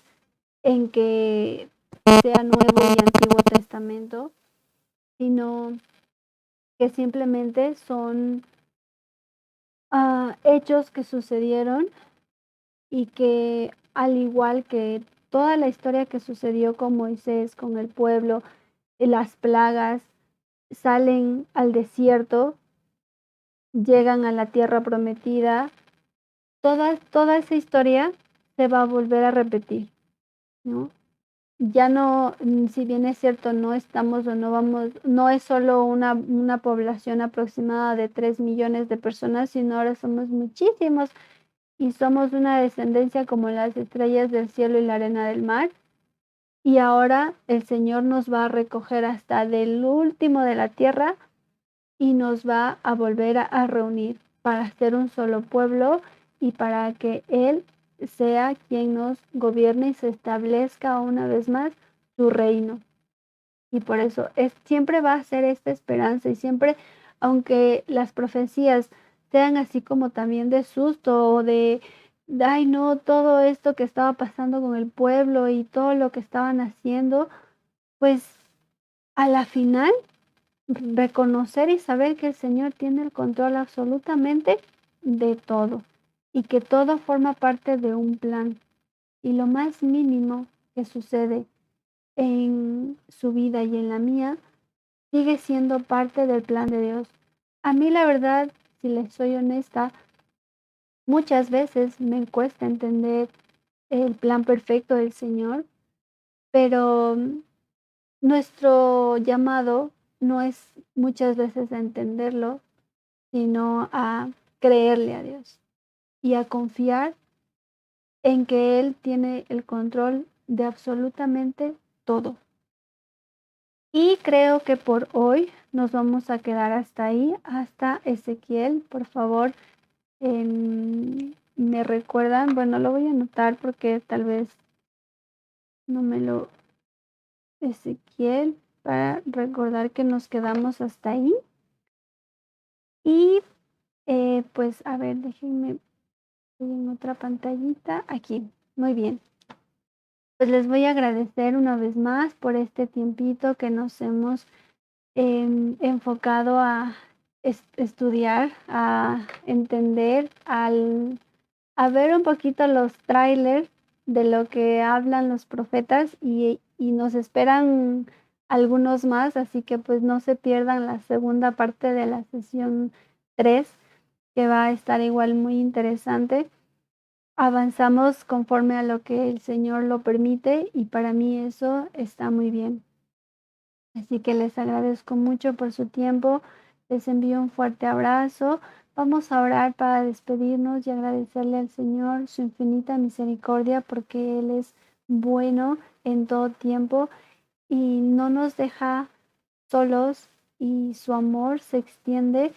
en que sea Nuevo y Antiguo Testamento, sino que simplemente son hechos que sucedieron y que al igual que toda la historia que sucedió con Moisés, con el pueblo, las plagas, salen al desierto, llegan a la tierra prometida, toda esa historia se va a volver a repetir, ¿no? Ya no, si bien es cierto, no estamos o no vamos, no es solo una población aproximada de 3 millones de personas, sino ahora somos muchísimos y somos una descendencia como las estrellas del cielo y la arena del mar. Y ahora el Señor nos va a recoger hasta del último de la tierra y nos va a volver a reunir para ser un solo pueblo y para que Él sea quien nos gobierne y se establezca una vez más su reino. Y por eso siempre va a ser esta esperanza y siempre, aunque las profecías sean así como también de susto o ay no, todo esto que estaba pasando con el pueblo y todo lo que estaban haciendo, pues a la final reconocer y saber que el Señor tiene el control absolutamente de todo y que todo forma parte de un plan. Y lo más mínimo que sucede en su vida y en la mía sigue siendo parte del plan de Dios. A mí la verdad, si les soy honesta, muchas veces me cuesta entender el plan perfecto del Señor, pero nuestro llamado no es muchas veces a entenderlo, sino a creerle a Dios y a confiar en que Él tiene el control de absolutamente todo. Y creo que por hoy nos vamos a quedar hasta ahí, hasta Ezequiel. Por favor, me recuerdan, bueno, lo voy a anotar porque tal vez no me lo Ezequiel, para recordar que nos quedamos hasta ahí. Y pues a ver, déjenme, estoy en otra pantallita, aquí, muy bien. Pues les voy a agradecer una vez más por este tiempito que nos hemos enfocado a estudiar, a entender, a ver un poquito los trailers de lo que hablan los profetas y nos esperan algunos más, así que pues no se pierdan la segunda parte de la sesión 3 que va a estar igual muy interesante. Avanzamos conforme a lo que el Señor lo permite y para mí eso está muy bien. Así que les agradezco mucho por su tiempo, les envío un fuerte abrazo. Vamos a orar para despedirnos y agradecerle al Señor su infinita misericordia porque Él es bueno en todo tiempo y no nos deja solos y su amor se extiende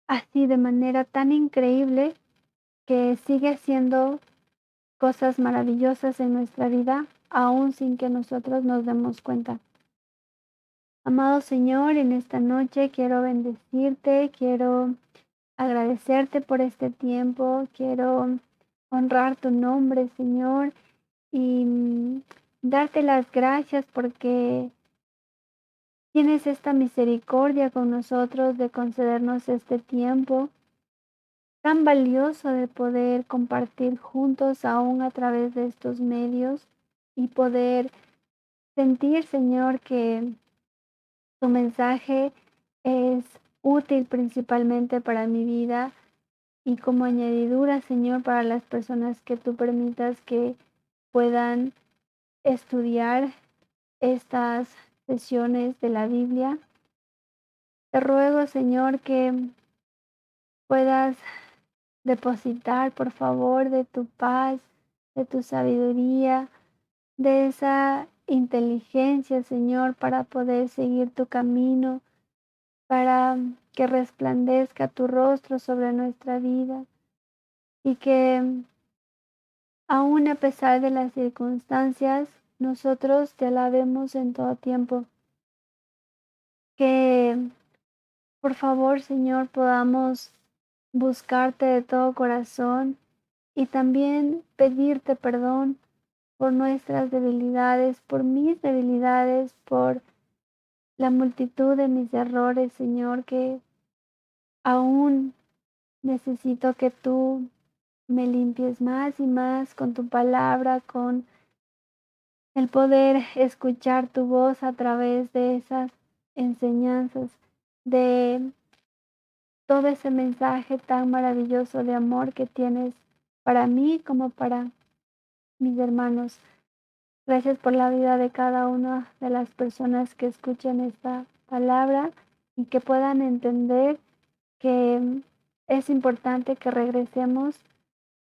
así de manera tan increíble que sigue haciendo cosas maravillosas en nuestra vida aún sin que nosotros nos demos cuenta. Amado Señor, en esta noche quiero bendecirte, quiero agradecerte por este tiempo, quiero honrar tu nombre, Señor, y darte las gracias porque tienes esta misericordia con nosotros de concedernos este tiempo tan valioso de poder compartir juntos aún a través de estos medios y poder sentir, Señor, que tu mensaje es útil principalmente para mi vida y como añadidura, Señor, para las personas que tú permitas que puedan estudiar estas sesiones de la Biblia. Te ruego, Señor, que puedas depositar, por favor, de tu paz, de tu sabiduría, de esa inteligencia, Señor, para poder seguir tu camino, para que resplandezca tu rostro sobre nuestra vida y que aun a pesar de las circunstancias, nosotros te alabemos en todo tiempo. Que por favor, Señor, podamos buscarte de todo corazón y también pedirte perdón por nuestras debilidades, por mis debilidades, por la multitud de mis errores, Señor, que aún necesito que tú me limpies más y más con tu palabra, con el poder escuchar tu voz a través de esas enseñanzas, de todo ese mensaje tan maravilloso de amor que tienes para mí como para mis hermanos. Gracias por la vida de cada una de las personas que escuchen esta palabra y que puedan entender que es importante que regresemos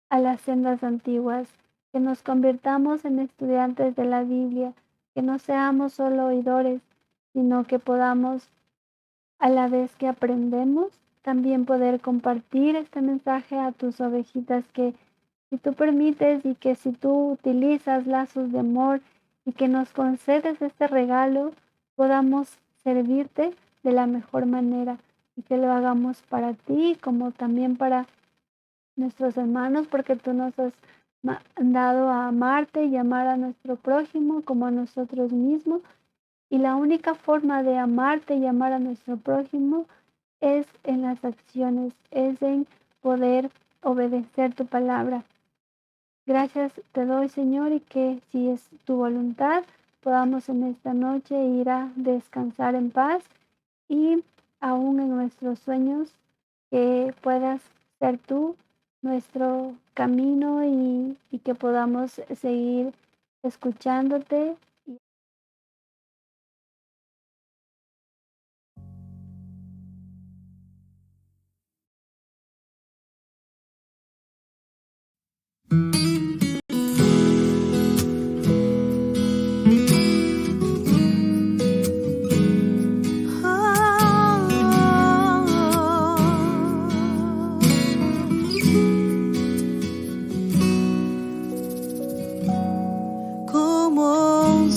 a las sendas antiguas, que nos convirtamos en estudiantes de la Biblia, que no seamos solo oidores, sino que podamos, a la vez que aprendemos, también poder compartir este mensaje a tus ovejitas que si tú permites y que si tú utilizas lazos de amor y que nos concedes este regalo, podamos servirte de la mejor manera y que lo hagamos para ti como también para nuestros hermanos, porque tú nos has mandado a amarte y amar a nuestro prójimo como a nosotros mismos. Y la única forma de amarte y amar a nuestro prójimo es en las acciones, es en poder obedecer tu palabra. Gracias te doy, Señor, y que si es tu voluntad, podamos en esta noche ir a descansar en paz y aún en nuestros sueños, que puedas ser tú nuestro camino y que podamos seguir escuchándote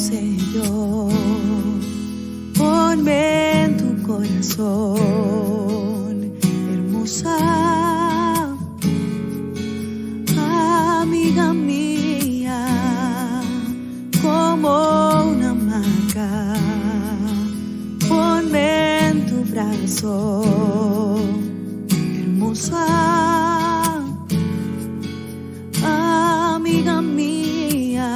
sello, ponme en tu corazón, hermosa amiga mía, como una hamaca, ponme en tu brazo, hermosa amiga mía.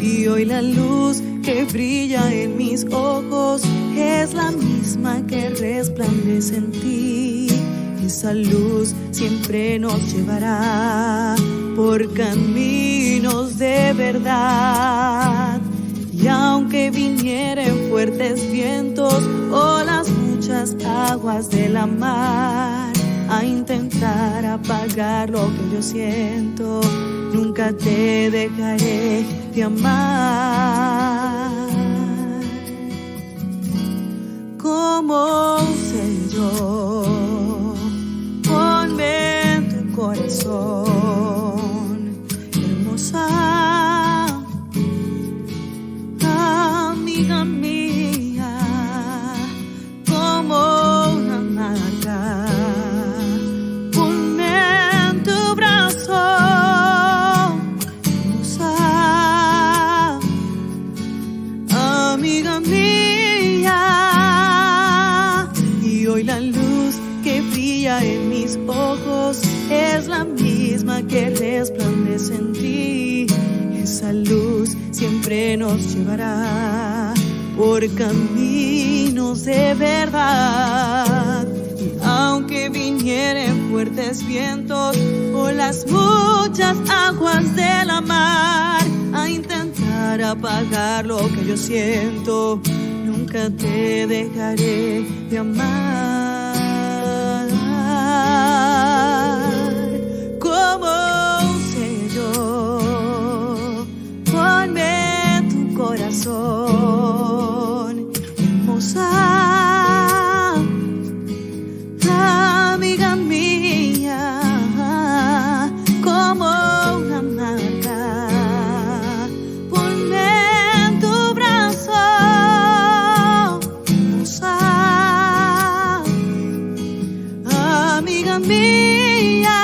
Y hoy la luz que brilla en mis ojos es la misma que resplandece en ti. Esa luz siempre nos llevará por caminos de verdad. Y aunque vinieren fuertes vientos o las muchas aguas de la mar a intentar apagar lo que yo siento, nunca te dejaré de amar. ¿Cómo sé yo? Ponme en tu corazón, hermosa amiga mía, como una hamaca, ponme en tu brazo, hermosa amiga mía. Y hoy la luz que brilla en mis ojos es la misma que resplandece en ti. Esa luz siempre nos llevará por caminos de verdad. Y aunque vinieren fuertes vientos o las muchas aguas de la mar a intentar apagar lo que yo siento, nunca te dejaré de amar. ¿Cómo sé yo? Ponme en tu corazón, hermosa amiga mía, como una hamaca, ponme en tu brazo, hermosa amiga mía.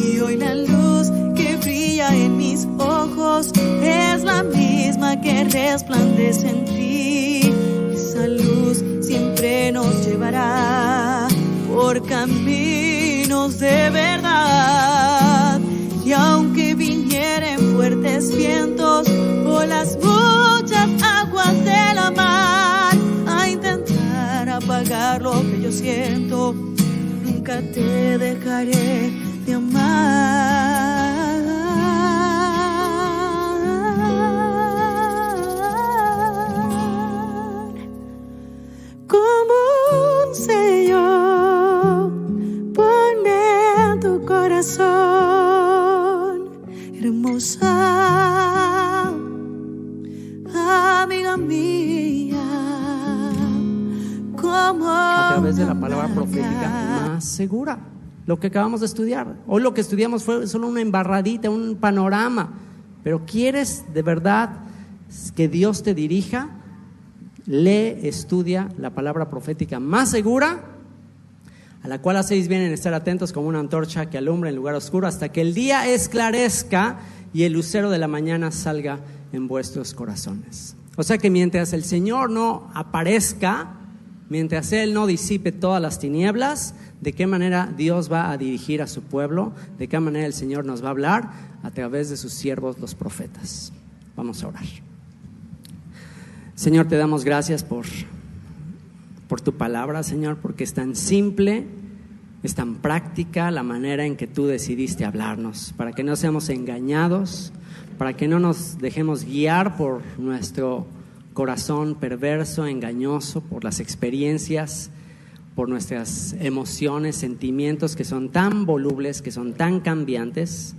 Y hoy la luz que brilla en mis ojos es la misma que resplandece en ti. Esa luz siempre nos llevará por caminos de verdad. Y aunque vinieren fuertes vientos o las muchas aguas de la mar a intentar apagar lo que yo siento, nunca te dejaré de amar. ¿Cómo sé yo? Ponme en tu corazón, hermosa amiga mía, como A través de la una palabra profética hamaca. más segura. Lo que acabamos de estudiar. Hoy lo que estudiamos fue solo una embarradita, un panorama. Pero ¿quieres de verdad que Dios te dirija? Lee, estudia la palabra profética más segura, a la cual hacéis bien en estar atentos como una antorcha que alumbra en lugar oscuro hasta que el día esclarezca y el lucero de la mañana salga en vuestros corazones. O sea que mientras el Señor no aparezca, mientras Él no disipe todas las tinieblas, ¿de qué manera Dios va a dirigir a su pueblo? ¿De qué manera el Señor nos va a hablar? A través de sus siervos, los profetas. Vamos a orar. Señor, te damos gracias por tu palabra, Señor, porque es tan simple, es tan práctica la manera en que tú decidiste hablarnos, para que no seamos engañados, para que no nos dejemos guiar por nuestro corazón perverso, engañoso, por las experiencias, por nuestras emociones, sentimientos que son tan volubles, que son tan cambiantes.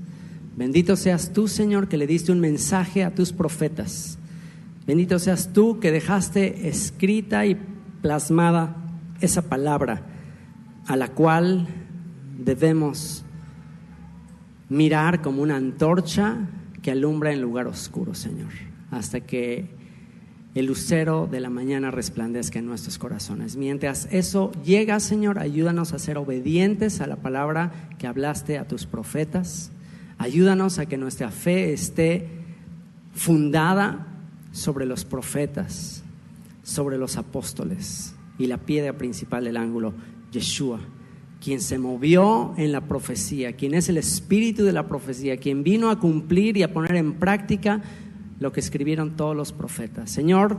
Bendito seas tú, Señor, que le diste un mensaje a tus profetas. Bendito seas tú que dejaste escrita y plasmada esa palabra a la cual debemos mirar como una antorcha que alumbra en lugar oscuro, Señor, hasta que el lucero de la mañana resplandezca en nuestros corazones. Mientras eso llega, Señor, ayúdanos a ser obedientes a la palabra que hablaste a tus profetas. Ayúdanos a que nuestra fe esté fundada sobre los profetas, sobre los apóstoles y la piedra principal del ángulo, Yeshua, quien se movió en la profecía, quien es el espíritu de la profecía, quien vino a cumplir y a poner en práctica lo que escribieron todos los profetas. Señor,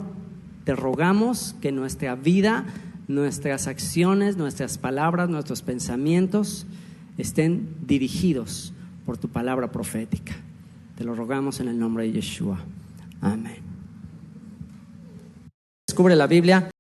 te rogamos que nuestra vida, nuestras acciones, nuestras palabras, nuestros pensamientos estén dirigidos por tu palabra profética. Te lo rogamos en el nombre de Yeshua. Amén. Descubre la Biblia.